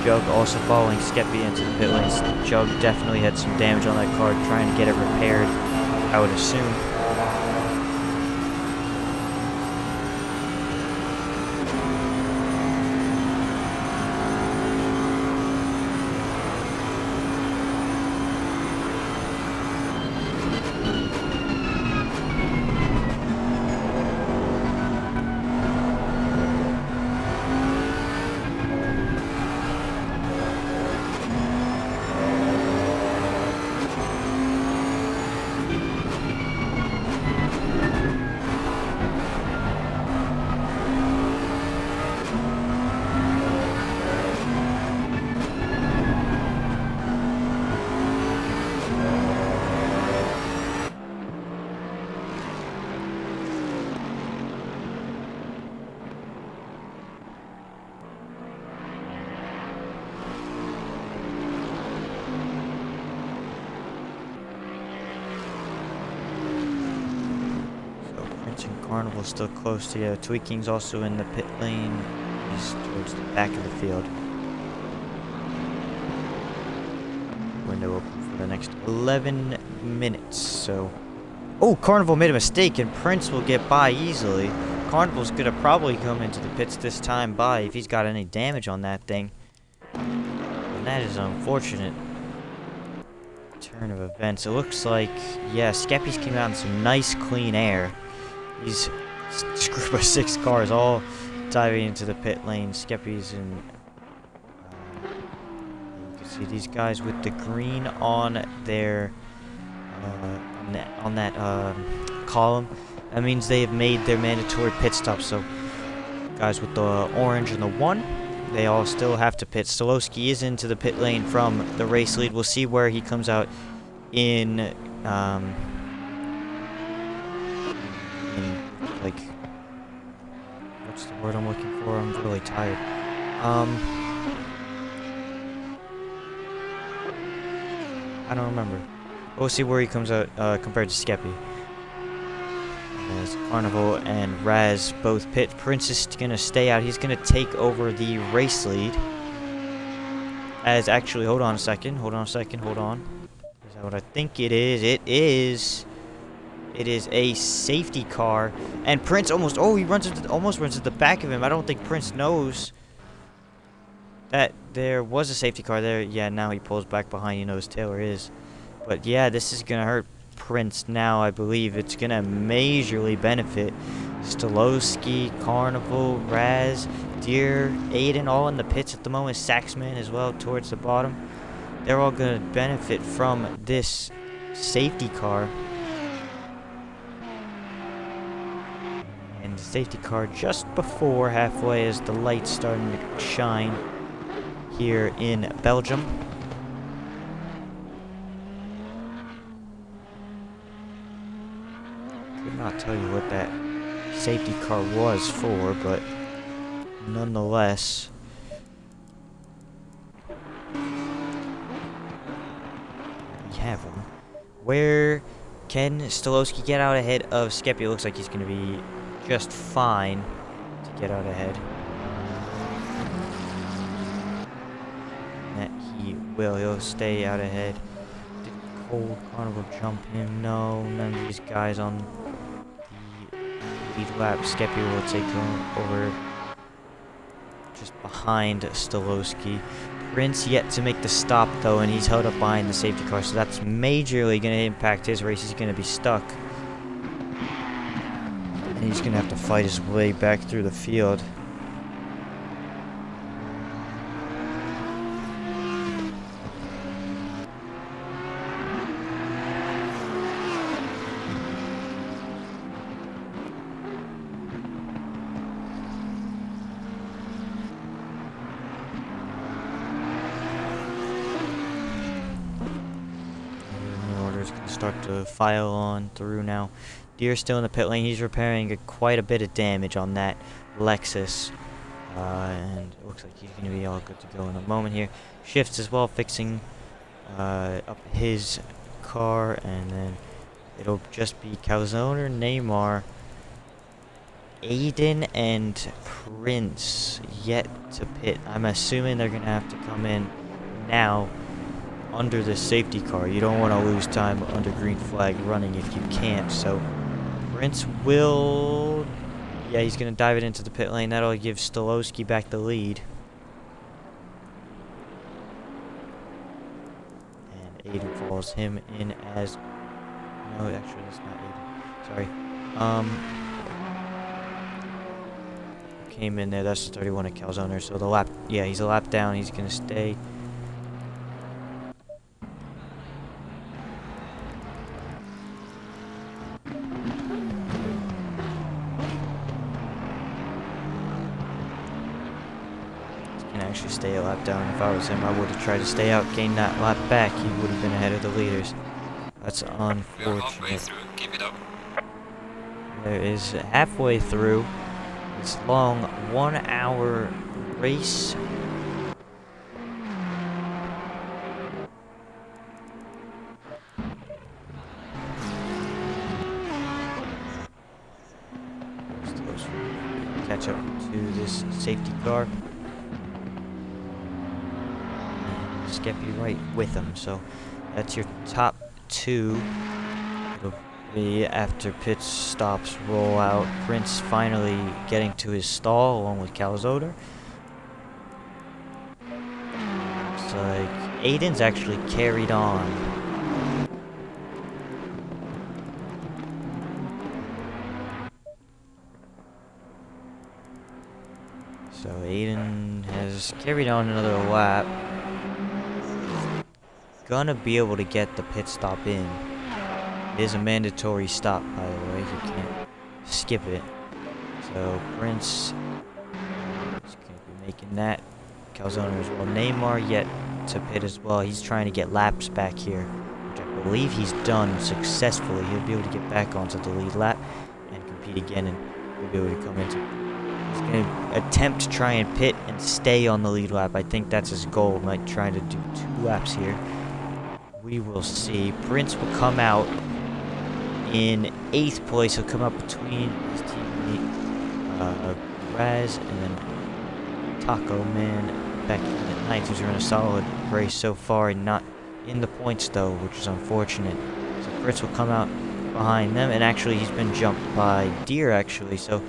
Jug also following Skeppy into the pit lanes. Jug definitely had some damage on that car, trying to get it repaired, I would assume. Carnival still close to you. Tweaking's also in the pit lane. He's towards the back of the field. Window open for the next 11 minutes. So, oh, Carnival made a mistake, and Prince will get by easily. Carnival's gonna probably come into the pits this time by if he's got any damage on that thing. And that is unfortunate. Turn of events. It looks like, yeah, Skeppy's came out in some nice clean air. These group of 6 cars all diving into the pit lane. Skeppy's in. You can see these guys with the green on their on that column. That means they have made their mandatory pit stop. So guys with the orange and the 1, they all still have to pit. Stolowski is into the pit lane from the race lead. We'll see where he comes out in. Like, what's the word I'm looking for? I'm really tired. I don't remember. We'll see where he comes out compared to Skeppy. As Carnival and Raz both pit. Prince is gonna stay out. He's gonna take over the race lead. As actually, hold on a second. Hold on. Is that what I think it is? It is. It is a safety car, and Prince almost almost runs into the back of him. I don't think Prince knows that there was a safety car there. Yeah, now he pulls back behind. He knows Taylor is. But yeah, this is gonna hurt Prince now. I believe it's gonna majorly benefit Stolowski, Carnival, Raz, Deer, Aiden, all in the pits at the moment. Saxman as well towards the bottom. They're all gonna benefit from this safety car. And the safety car just before halfway as the lights starting to shine here in Belgium. Could not tell you what that safety car was for, but nonetheless, we have one. Where can Stolowski get out ahead of Skeppy? It looks like he's going to be just fine to get out ahead. That he will. He'll stay out ahead. Did Cold Carnival jump him? No, none of these guys on lead lap. Skeppy will take over just behind Stolowski. Prince yet to make the stop though, and he's held up behind the safety car, so that's majorly going to impact his race. He's going to be stuck. And he's going to have to fight his way back through the field. Start to file on through now. Deer's still in the pit lane. He's repairing quite a bit of damage on that Lexus. And it looks like he's going to be all good to go in a moment here. Shifts as well, fixing up his car. And then it'll just be Calzone, Neymar, Aiden, and Prince yet to pit. I'm assuming they're going to have to come in now under the safety car. You don't want to lose time under green flag running if you can't. So Prince will, yeah, he's going to dive it into the pit lane. That'll give Stolowski back the lead. And Aiden follows him in as, no, actually that's not Aiden. Sorry. Came in there. That's the 31 at Calzone. So the lap, yeah, he's a lap down. He's going to stay. Actually stay a lap down. If I was him, I would have tried to stay out, gain that lap back. He would have been ahead of the leaders. That's unfortunate. We are halfway through. Keep it up. There is halfway through this long 1 hour race. Catch up to this safety car. Skeppy right with him, so that's your top two. It'll be after pit stops roll out. Prince finally getting to his stall along with Calzone. Looks like Aiden's actually carried on. So Aiden has carried on another lap. Gonna be able to get the pit stop in. It is a mandatory stop, by the way. You can't skip it. So Prince is gonna be making that. Calzone as well. Neymar yet to pit as well. He's trying to get laps back here, which I believe he's done successfully. He'll be able to get back onto the lead lap and compete again, and he'll be able to come into. He's gonna attempt to try and pit and stay on the lead lap. I think that's his goal. Might try to do 2 laps here. We will see. Prince will come out in 8th place. He'll come up between his teammate Raz and then Taco Man back in at 9th, who's run a solid race so far and not in the points though, which is unfortunate. So Prince will come out behind them, and actually he's been jumped by Deer actually, so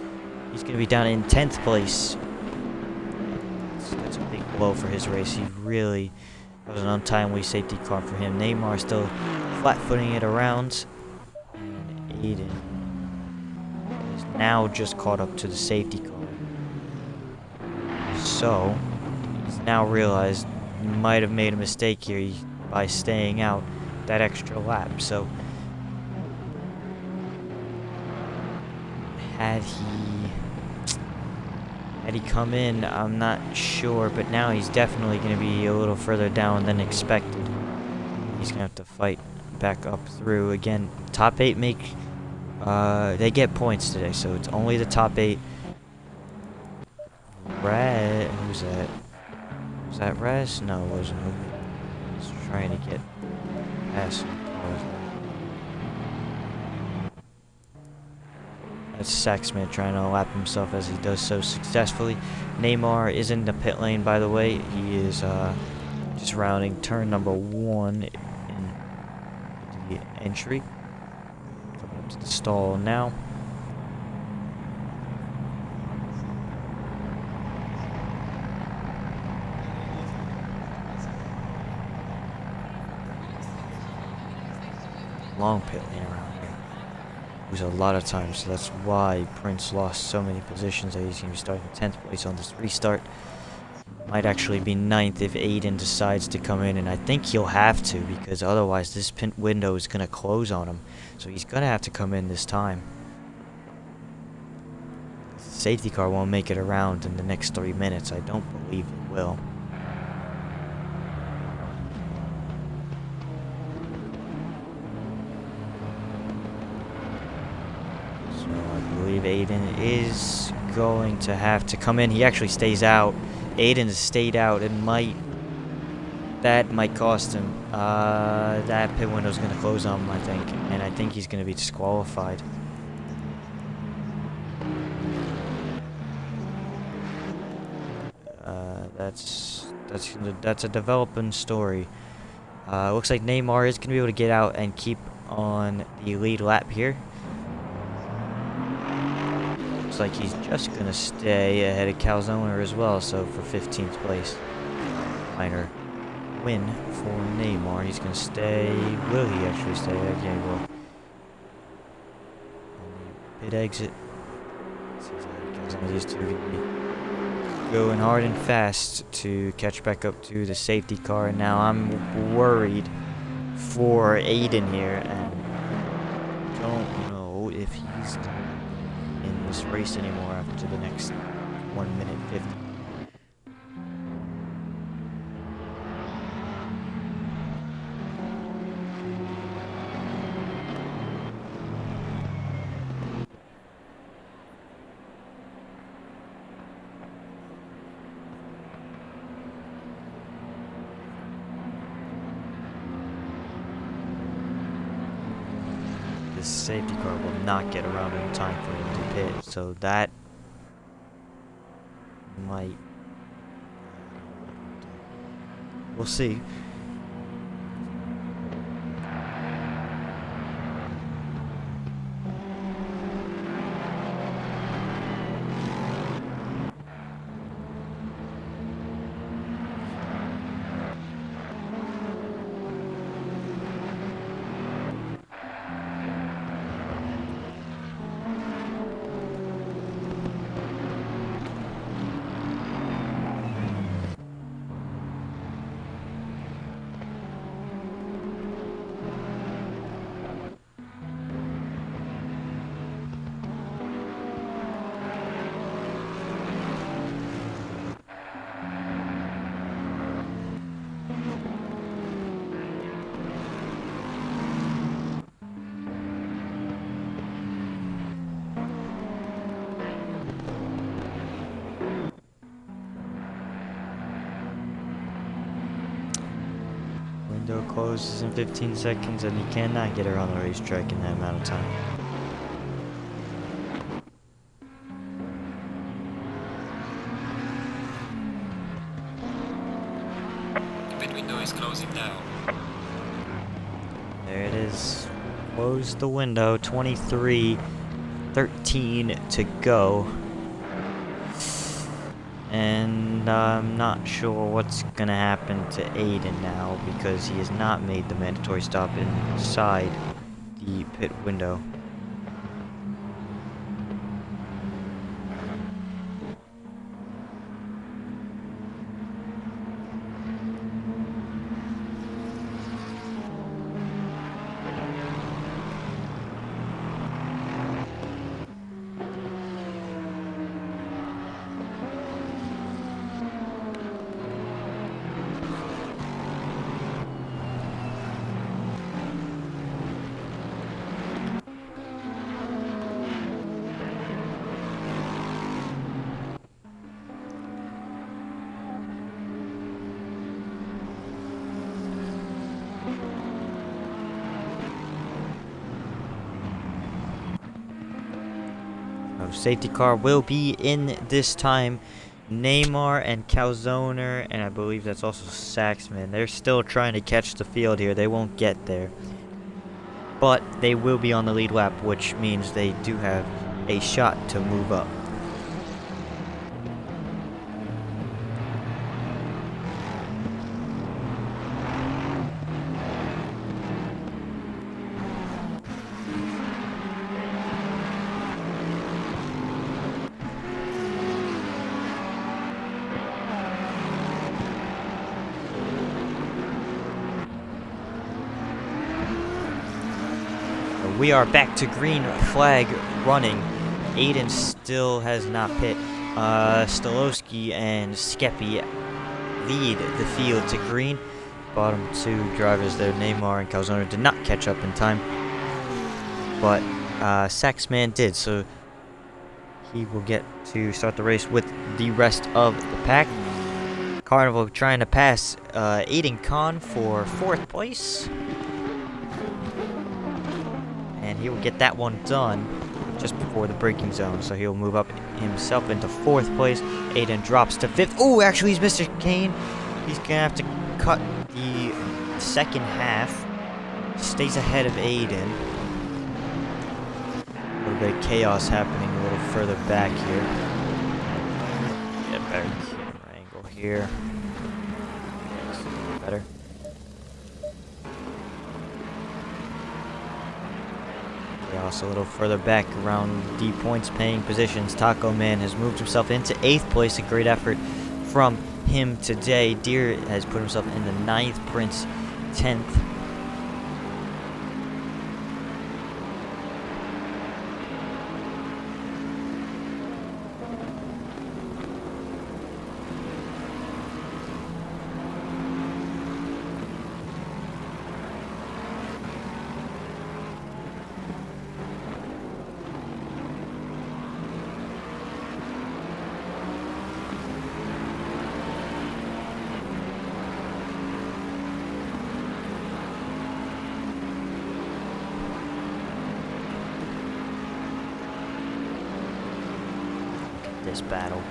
he's going to be down in 10th place. That's a big blow for his race. He really... It was an untimely safety car for him. Neymar still flat-footing it around. And Aiden is now just caught up to the safety car. So, he's now realized he might have made a mistake here by staying out that extra lap. So, had he come in, I'm not sure, but now he's definitely going to be a little further down than expected. He's going to have to fight back up through. Again, top 8 make, they get points today, so it's only the top 8. Who's that? Was that Raz? No, it wasn't. He's trying to get past some cars. That's Saxman trying to lap himself as he does so successfully. Neymar is in the pit lane, by the way. He is just rounding turn number 1 into the entry. Coming up to the stall now. long pit lane around here. It was a lot of times, so that's why Prince lost so many positions. That he's going to be starting in 10th place on this restart. Might actually be 9th if Aiden decides to come in, and I think he'll have to, because otherwise this pit window is going to close on him. So he's going to have to come in this time. The safety car won't make it around in the next 3 minutes. I don't believe it will. So I believe Aiden is going to have to come in. He actually stays out. Aiden stayed out. That might cost him. That pit window's going to close on him, I think. And I think he's going to be disqualified. That's a developing story. Looks like Neymar is going to be able to get out and keep on the lead lap here. Looks like he's just going to stay ahead of Calzoner as well, so for 15th place. Minor win for Neymar. He's going to stay. Will he actually stay? Yeah, he will. Pit exit. These two are going to be going hard and fast to catch back up to the safety car. And now I'm worried for Aiden here, and don't know if he's in this race anymore after the next 1 minute 50. The safety car will not get around in time for him to pit, so that might... We'll see. Window closes in 15 seconds, and he cannot get around the racetrack in that amount of time. The pit window is closing now. There it is. Close the window. 23:13 to go. And I'm not sure what's gonna happen to Aiden now, because he has not made the mandatory stop inside the pit window. Safety car will be in this time. Neymar and Calzoner, and I believe that's also Saxman. They're still trying to catch the field here. They won't get there. But they will be on the lead lap, which means they do have a shot to move up. we are back to green flag running. Aiden still has not pit. Stolowski and Skeppy lead the field to green. Bottom two drivers there, Neymar and Calzone, did not catch up in time, but Saxman did, so he will get to start the race with the rest of the pack. Carnival trying to pass Aiden Khan for 4th place, and he will get that one done just before the braking zone, so he'll move up himself into 4th place. Aiden drops to 5th. Oh, actually he's Mr. Kane. He's gonna have to cut the second half. Stays ahead of Aiden. A little bit of chaos happening a little further back here. Get a better camera angle here. Better. Chaos a little further back around the points paying positions. Taco Man has moved himself into 8th place. A great effort from him today. Deer has put himself in the 9th, Prince 10th. This battle.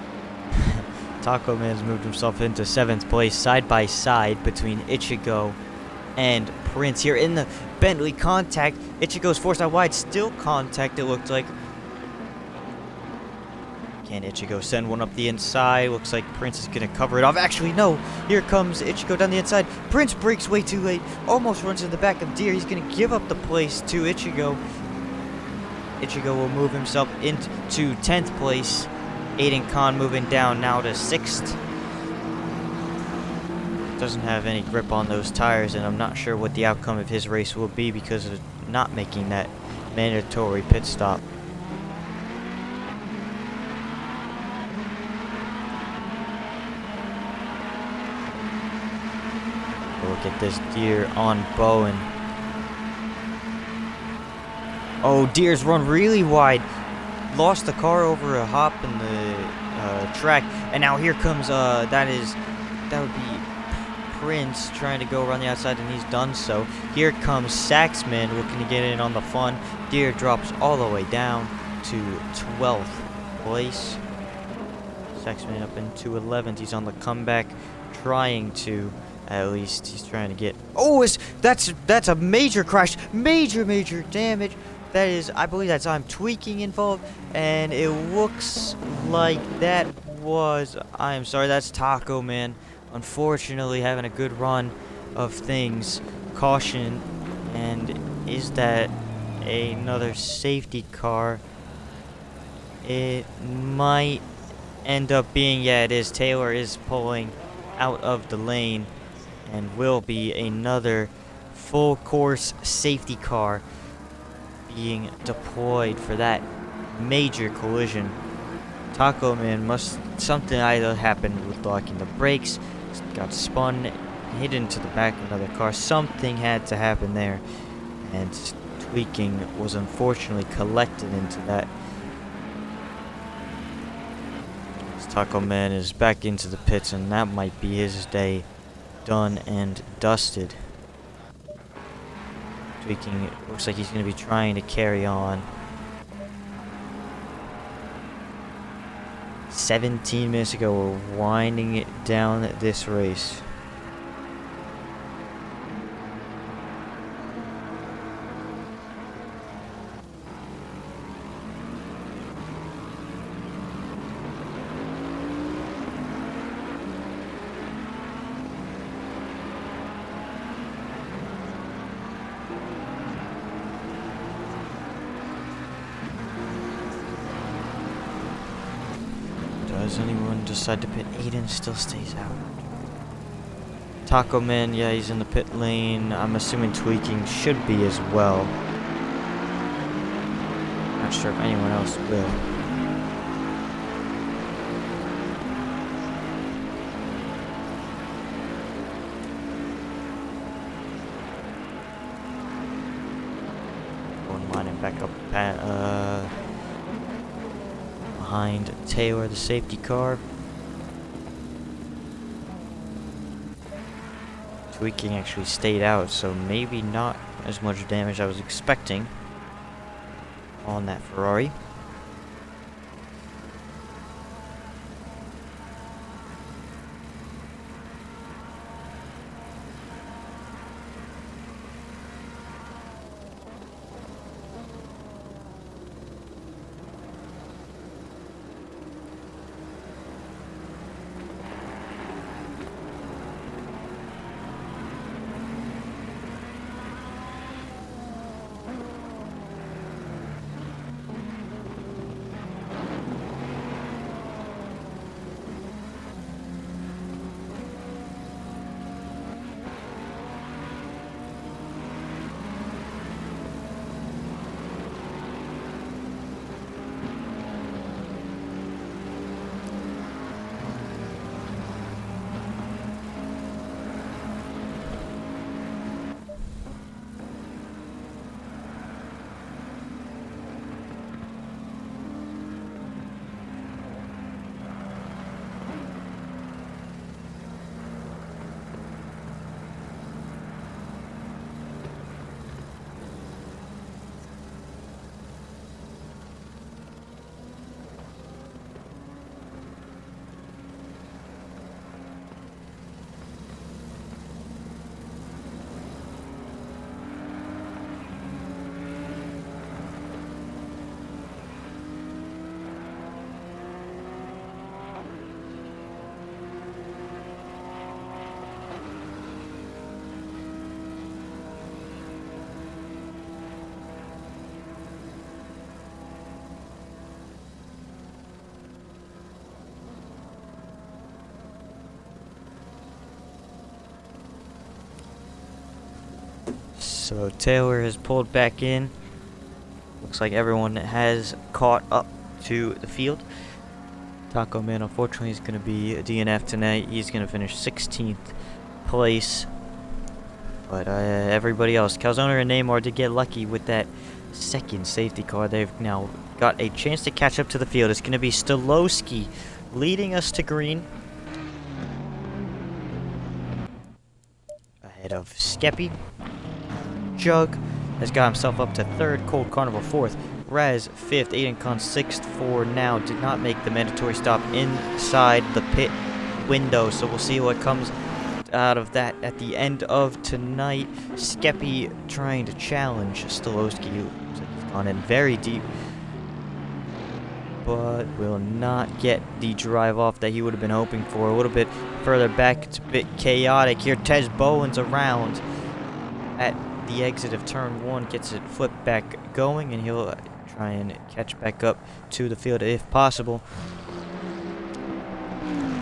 Taco Man's moved himself into 7th place, side by side between Ichigo and Prince here in the Bentley contact. Ichigo's forced out wide, still contact, it looked like. Can Ichigo send one up the inside? Looks like Prince is gonna cover it off. Actually, no. Here comes Ichigo down the inside. Prince breaks way too late, almost runs in the back of Deer. He's gonna give up the place to Ichigo. Ichigo will move himself into 10th place. Aiden Khan moving down now to 6th. Doesn't have any grip on those tires, and I'm not sure what the outcome of his race will be because of not making that mandatory pit stop. Look at this Deer on Bowen. Oh, Deer's run really wide. Lost the car over a hop in the track, and now here comes that would be Prince trying to go around the outside, and he's done so. Here comes Saxman looking to get in on the fun. Deer drops all the way down to 12th place. Saxman up into 11th. He's on the comeback, trying to, at least he's trying to get. Oh, that's a major crash, major damage. That is, I believe that's tweaking involved, and it looks like that was, I am sorry, that's Taco Man. Unfortunately, having a good run of things. Caution, and is that another safety car? It might end up being, yeah, it is. Taylor is pulling out of the lane, and will be another full course safety car being deployed for that major collision. Taco Man something either happened with locking the brakes, got spun, hit into the back of another car. Something had to happen there, and tweaking was unfortunately collected into that. Taco Man is back into the pits, and that might be his day done and dusted. Tweaking, it looks like he's going to be trying to carry on. 17 minutes ago, we're winding it down this race. Does anyone decide to pit? Aiden still stays out. Taco Man, yeah, he's in the pit lane. I'm assuming tweaking should be as well. Not sure if anyone else will. Going lining back up behind Taylor, the safety car. Tweaking actually stayed out, so maybe not as much damage I was expecting on that Ferrari. So Taylor has pulled back in. Looks like everyone has caught up to the field. Taco Man, unfortunately, is going to be a DNF tonight. He's going to finish 16th place. But everybody else, Calzone and Neymar, did get lucky with that second safety car. They've now got a chance to catch up to the field. It's going to be Stolowski leading us to green, ahead of Skeppy. Jug has got himself up to third, Cold Carnival fourth, Raz fifth, Aiden Khan sixth for now. Did not make the mandatory stop inside the pit window, so we'll see what comes out of that at the end of tonight. Skeppy trying to challenge Stolowski. Looks like he's gone in very deep, but will not get the drive off that he would have been hoping for. A little bit further back, it's a bit chaotic here. Tez Bowen's around at the exit of turn 1, gets it flipped back going, and he'll try and catch back up to the field if possible.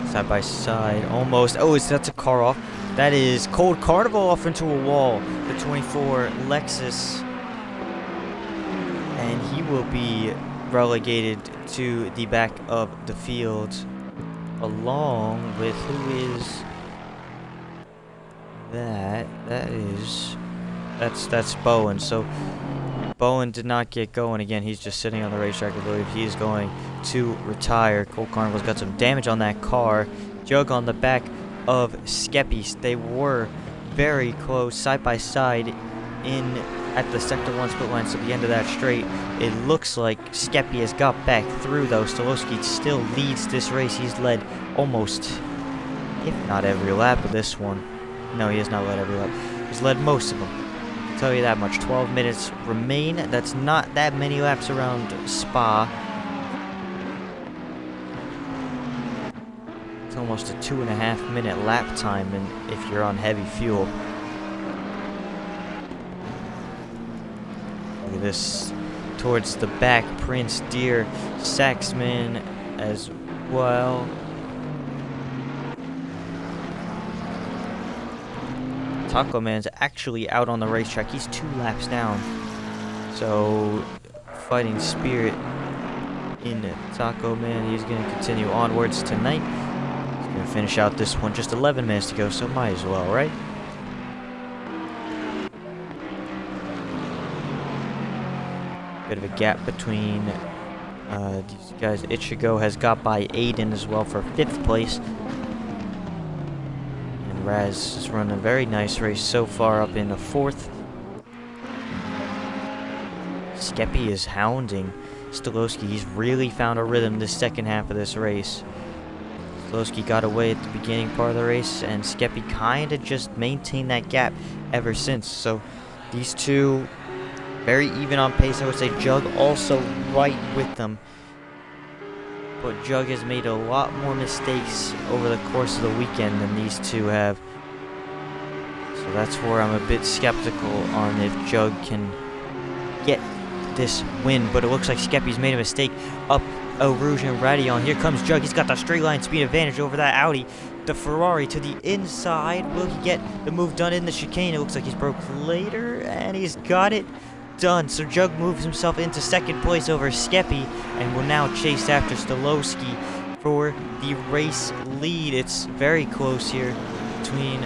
Side by side, almost. Oh, that's a car off. That is Cold Carnival off into a wall. The 24 Lexus, and he will be relegated to the back of the field, along with who is that? That's Bowen. So Bowen did not get going again. He's just sitting on the racetrack. I believe he is going to retire. Cold Carnival's got some damage on that car. Jug on the back of Skeppy. They were very close, side by side, in at the sector 1 split line. So the end of that straight, it looks like Skeppy has got back through, though. Stolowski still leads this race. He's led almost, if not every lap of this one. No, he has not led every lap. He's led most of them. I'll tell you that much. 12 minutes remain. That's not that many laps around Spa. It's almost a 2.5 minute lap time, and if you're on heavy fuel. Look at this. Towards the back, Prince, Deer, Saxman as well. Taco Man's actually out on the racetrack. He's 2 laps down. So fighting spirit in Taco Man. He's going to continue onwards tonight. He's going to finish out this one. Just 11 minutes to go, so might as well, right? Bit of a gap between these guys. Ichigo has got by Aiden as well for 5th place. And Raz is running a very nice race so far, up in the 4th. Skeppy is hounding Stolowski. He's really found a rhythm this second half of this race. Stolowski got away at the beginning part of the race, and Skeppy kind of just maintained that gap ever since. So these two very even on pace. I would say Jug also right with them. But Jug has made a lot more mistakes over the course of the weekend than these two have. So that's where I'm a bit skeptical on if Jug can get this win. But it looks like Skeppy's made a mistake up Eau Rouge and Radion. Here comes Jug. He's got the straight line speed advantage over that Audi. The Ferrari to the inside. Will he get the move done in the chicane? It looks like he's broke later, and he's got it done. So Jug moves himself into 2nd place over Skeppy and will now chase after Stolowski for the race lead. It's very close here between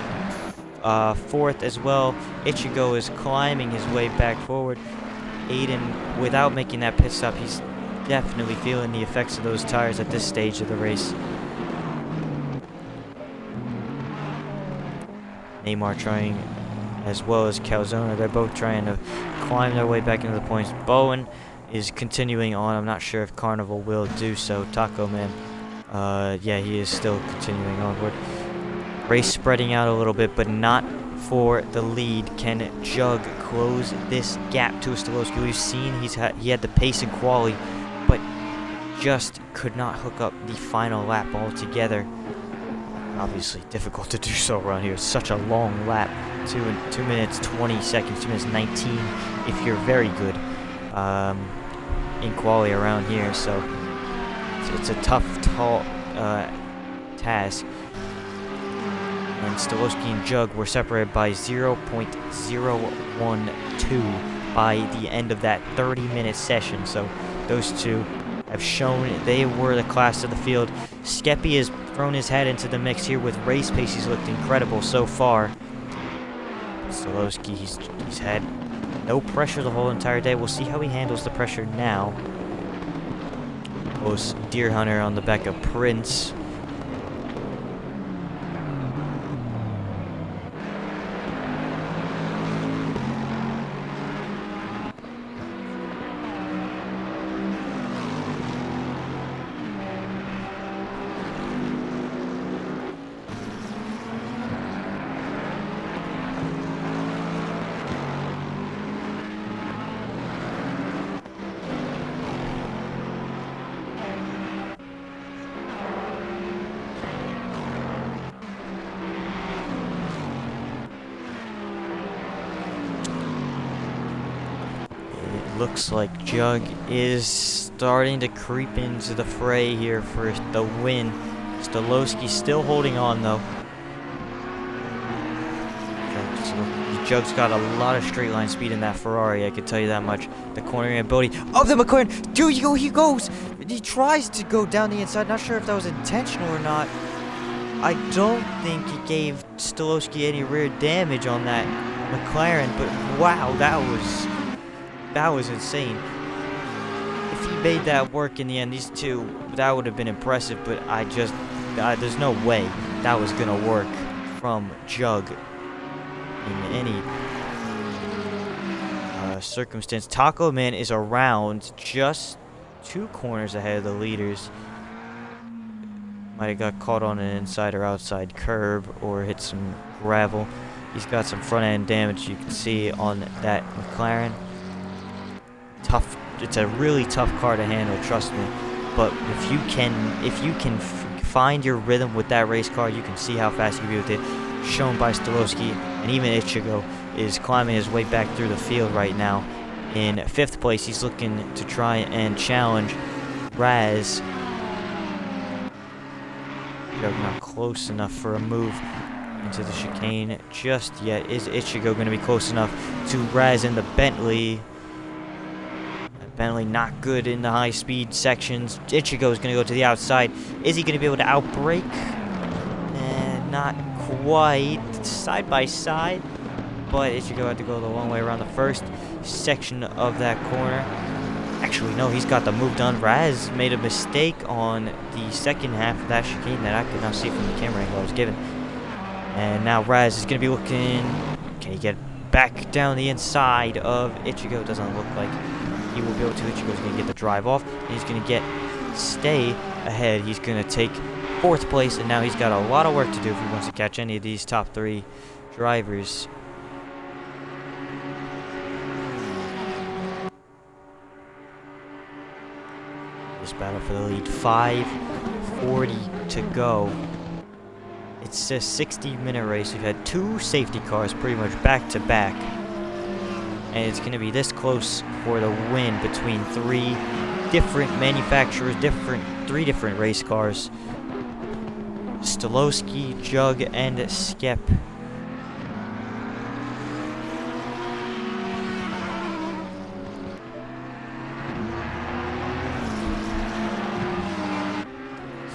4th as well. Ichigo is climbing his way back forward. Aiden, without making that pit stop, he's definitely feeling the effects of those tires at this stage of the race. Neymar trying, as well as Calzona, they're both trying to climb their way back into the points. Bowen is continuing on. I'm not sure if Carnival will do so. Taco Man, yeah, he is still continuing onward. Race spreading out a little bit, but not for the lead. Can Jug close this gap to Stolowski? We've seen he had the pace and quality, but just could not hook up the final lap altogether. Obviously difficult to do so around here. Such a long lap. 2 minutes 20 seconds, 2 minutes 19 if you're very good in quality around here. So it's a tough, tall task. And Stolowski and Jug were separated by 0.012 by the end of that 30-minute session. So those two have shown they were the class of the field. Skeppy has thrown his head into the mix here with race pace. He's looked incredible so far. Stolowski, he's had no pressure the whole entire day. We'll see how he handles the pressure now. Close Deer Hunter on the back of Prince. Looks like Jug is starting to creep into the fray here for the win. Stolowski still holding on though. Jug's got a lot of straight line speed in that Ferrari, I can tell you that much. The cornering ability of the McLaren. Dude, he goes. He tries to go down the inside. Not sure if that was intentional or not. I don't think he gave Stolowski any rear damage on that McLaren, but wow, that was insane. If he made that work in the end, these two, that would have been impressive, but there's no way that was gonna work from Jug in any circumstance. Taco Man is around just 2 corners ahead of the leaders. Might have got caught on an inside or outside curb or hit some gravel. He's got some front end damage you can see on that McLaren. Tough. It's a really tough car to handle, trust me. But if you can find your rhythm with that race car, you can see how fast you can be with it. Shown by Stolowski, and even Ichigo is climbing his way back through the field right now. In 5th place, he's looking to try and challenge Raz. Jug not close enough for a move into the chicane just yet. Is Ichigo going to be close enough to Raz in the Bentley? Bentley not good in the high-speed sections. Ichigo is going to go to the outside. Is he going to be able to outbrake? And not quite. Side by side. But Ichigo had to go the long way around the first section of that corner. Actually, no, he's got the move done. Raz made a mistake on the second half of that chicane that I could not see from the camera angle I was given. And now Raz is going to be looking... Can he get back down the inside of Ichigo? Doesn't look like he will be able to. Ichigo's going to get the drive off. And he's going to stay ahead. He's going to take 4th place. And now he's got a lot of work to do if he wants to catch any of these top 3 drivers. This battle for the lead, 5:40 to go. It's a 60-minute race. We've had 2 safety cars pretty much back to back, and it's going to be this close for the win between 3 different manufacturers, 3 different race cars. Stolowski, Jug, and Skep.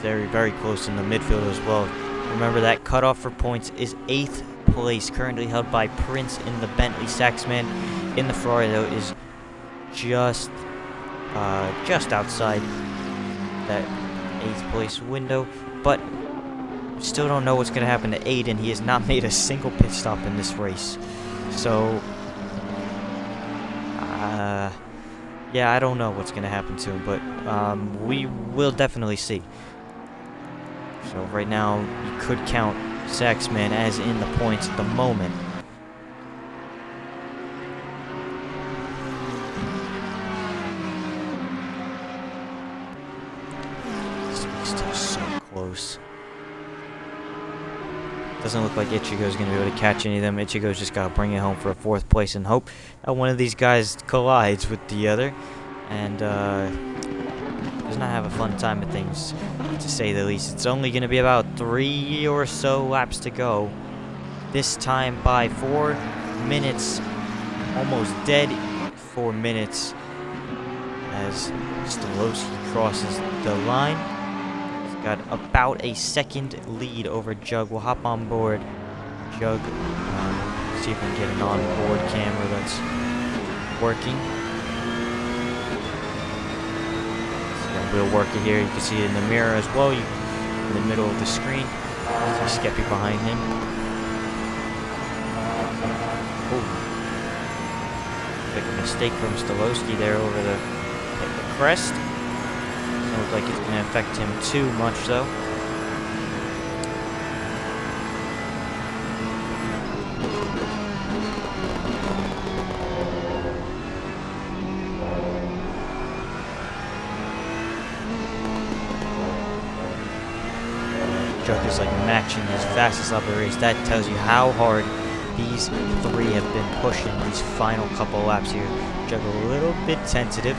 Very, very close in the midfield as well. Remember that cutoff for points is 8th place, currently held by Prince in the Bentley. Saxman in the Ferrari, though, is just outside that 8th place window. But still don't know what's going to happen to Aiden. He has not made a single pit stop in this race. So, yeah, I don't know what's going to happen to him, but we will definitely see. So right now, you could count Saxman as in the points at the moment. Still so close. Doesn't look like Ichigo's going to be able to catch any of them. Ichigo's just got to bring it home for a 4th place and hope that one of these guys collides with the other. And, does not have a fun time of things, to say the least. It's only going to be about 3 or so laps to go. This time by 4 minutes, almost dead 4 minutes, as Stolowski crosses the line. He's got about a 2nd lead over Jug. We'll hop on board Jug, see if we can get an onboard camera that's working. We'll work it here. You can see it in the mirror as well. In the middle of the screen. See Skeppy behind him. Oh. Like a mistake from Stolowski there over the crest. Doesn't look like it's going to affect him too much though. Jug is like matching his fastest lap of the race. That tells you how hard these 3 have been pushing these final couple laps here. Jug a little bit tentative,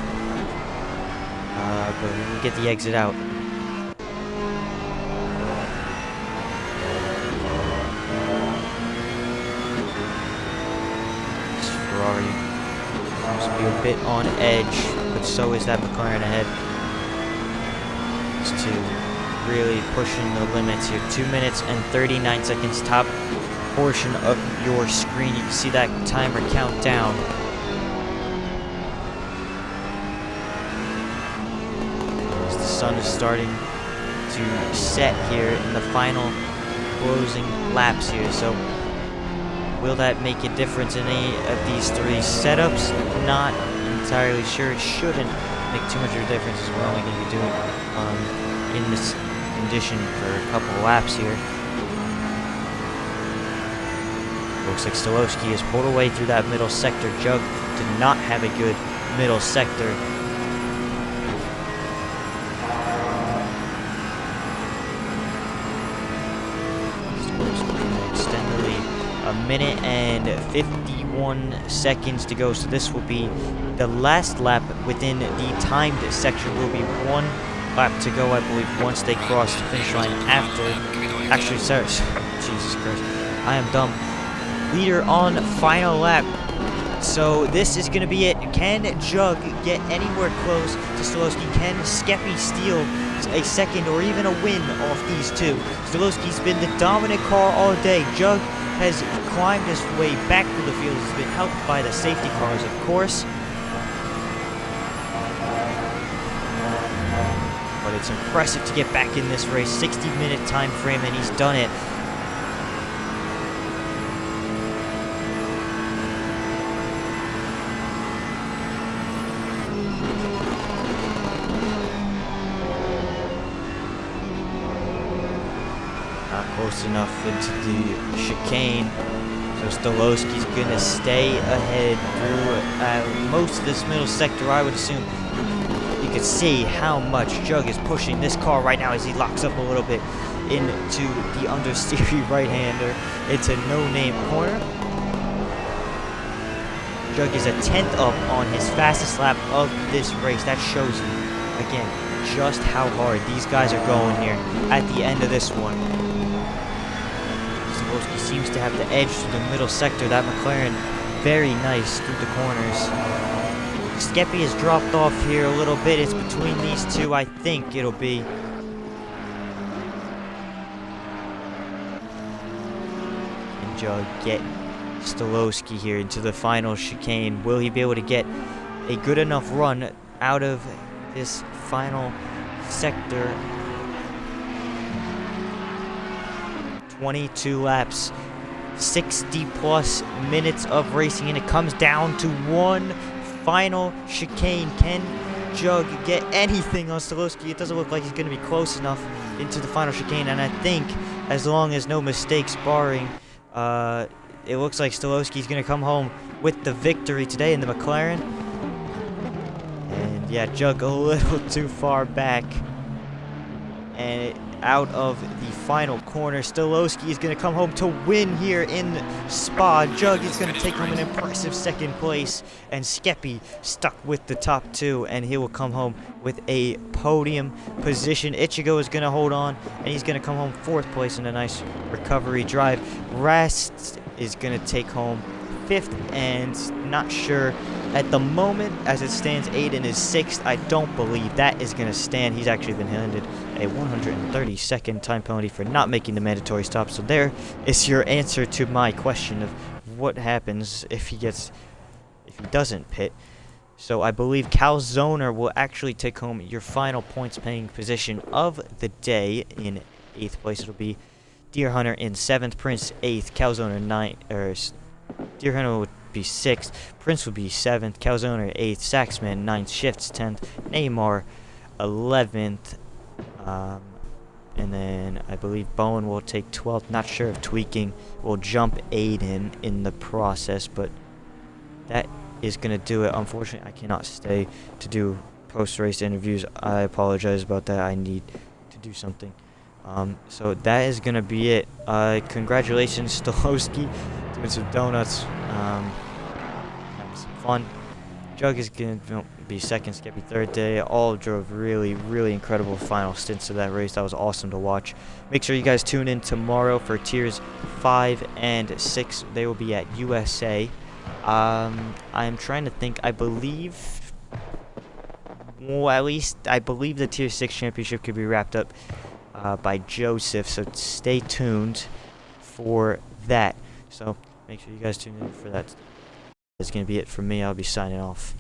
but we will get the exit out. This Ferrari seems to be a bit on edge, but so is that McLaren ahead. These 2 really pushing the limits here. 2 minutes and 39 seconds. Top portion of your screen, you can see that timer count down. As the sun is starting to set here in the final closing laps here. So will that make a difference in any of these 3 setups? Not entirely sure. It shouldn't make too much of a difference, as we're only going to be doing in this condition for a couple laps here. Looks like Stolowski has pulled away through that middle sector. Jug did not have a good middle sector. Stolowski going to extend the lead. 1 minute and 51 seconds to go. So this will be the last lap within the timed section. Will be 1 lap to go, I believe, once they cross the finish line after. Actually, sorry. Jesus Christ. I am dumb. Leader on final lap. So this is going to be it. Can Jug get anywhere close to Stolowski? Can Skeppy steal a second or even a win off these two? Stolowski's been the dominant car all day. Jug has climbed his way back to the field. He's been helped by the safety cars, of course. But it's impressive to get back in this race. 60-minute time frame, and he's done it. Close enough into the chicane, so Stolowski's gonna stay ahead through most of this middle sector. I would assume you could see how much Jug is pushing this car right now as he locks up a little bit into the understeery right-hander. It's a no-name corner. Jug is a 10th up on his fastest lap of this race. That shows you again just how hard these guys are going here at the end of this one. Stolowski seems to have the edge through the middle sector. That McLaren, very nice through the corners. Skeppy has dropped off here a little bit. It's between these two, I think it'll be. And Jug get Stolowski here into the final chicane. Will he be able to get a good enough run out of this final sector? 22 laps, 60 plus minutes of racing, and it comes down to one final chicane. Can Jug get anything on Stolowski? It doesn't look like he's going to be close enough into the final chicane, and I think as long as no mistakes barring, it looks like Stolowski's going to come home with the victory today in the McLaren. And yeah, Jug a little too far back, and out of the final corner. Stolowski is going to come home to win here in Spa. Jug is going to take home an impressive second place, and Skeppy stuck with the top two, and he will come home with a podium position. Ichigo is going to hold on, and he's going to come home fourth place in a nice recovery drive. Rast is going to take home fifth, and not sure at the moment as it stands. Aiden is sixth. I don't believe that is going to stand. He's actually been handed a 130-second time penalty for not making the mandatory stop. So there is your answer to my question of what happens if he doesn't pit. So I believe Calzoner will actually take home your final points paying position of the day. In 8th place it'll be Deer Hunter in 7th, Prince 8th, Calzoner 9th, Deer Hunter would be 6th, Prince would be 7th, Calzoner 8th, Saxman 9th, Shifts 10th, Neymar 11th, and then I believe Bowen will take 12th. Not sure if Tweaking will jump Aiden in the process, but that is going to do it. Unfortunately, I cannot stay to do post-race interviews. I apologize about that. I need to do something. So that is going to be it. Congratulations, Stolowski. Doing some donuts. Having some fun. Jug is going to be second, Skeppy third day. All drove really, really incredible final stints of that race. That was awesome to watch. Make sure you guys tune in tomorrow for tiers 5 and 6. They will be at USA. I'm trying to think. I believe, well, at least I believe the tier 6 championship could be wrapped up by Joseph. So stay tuned for that. So make sure you guys tune in for that. That's going to be it from me. I'll be signing off.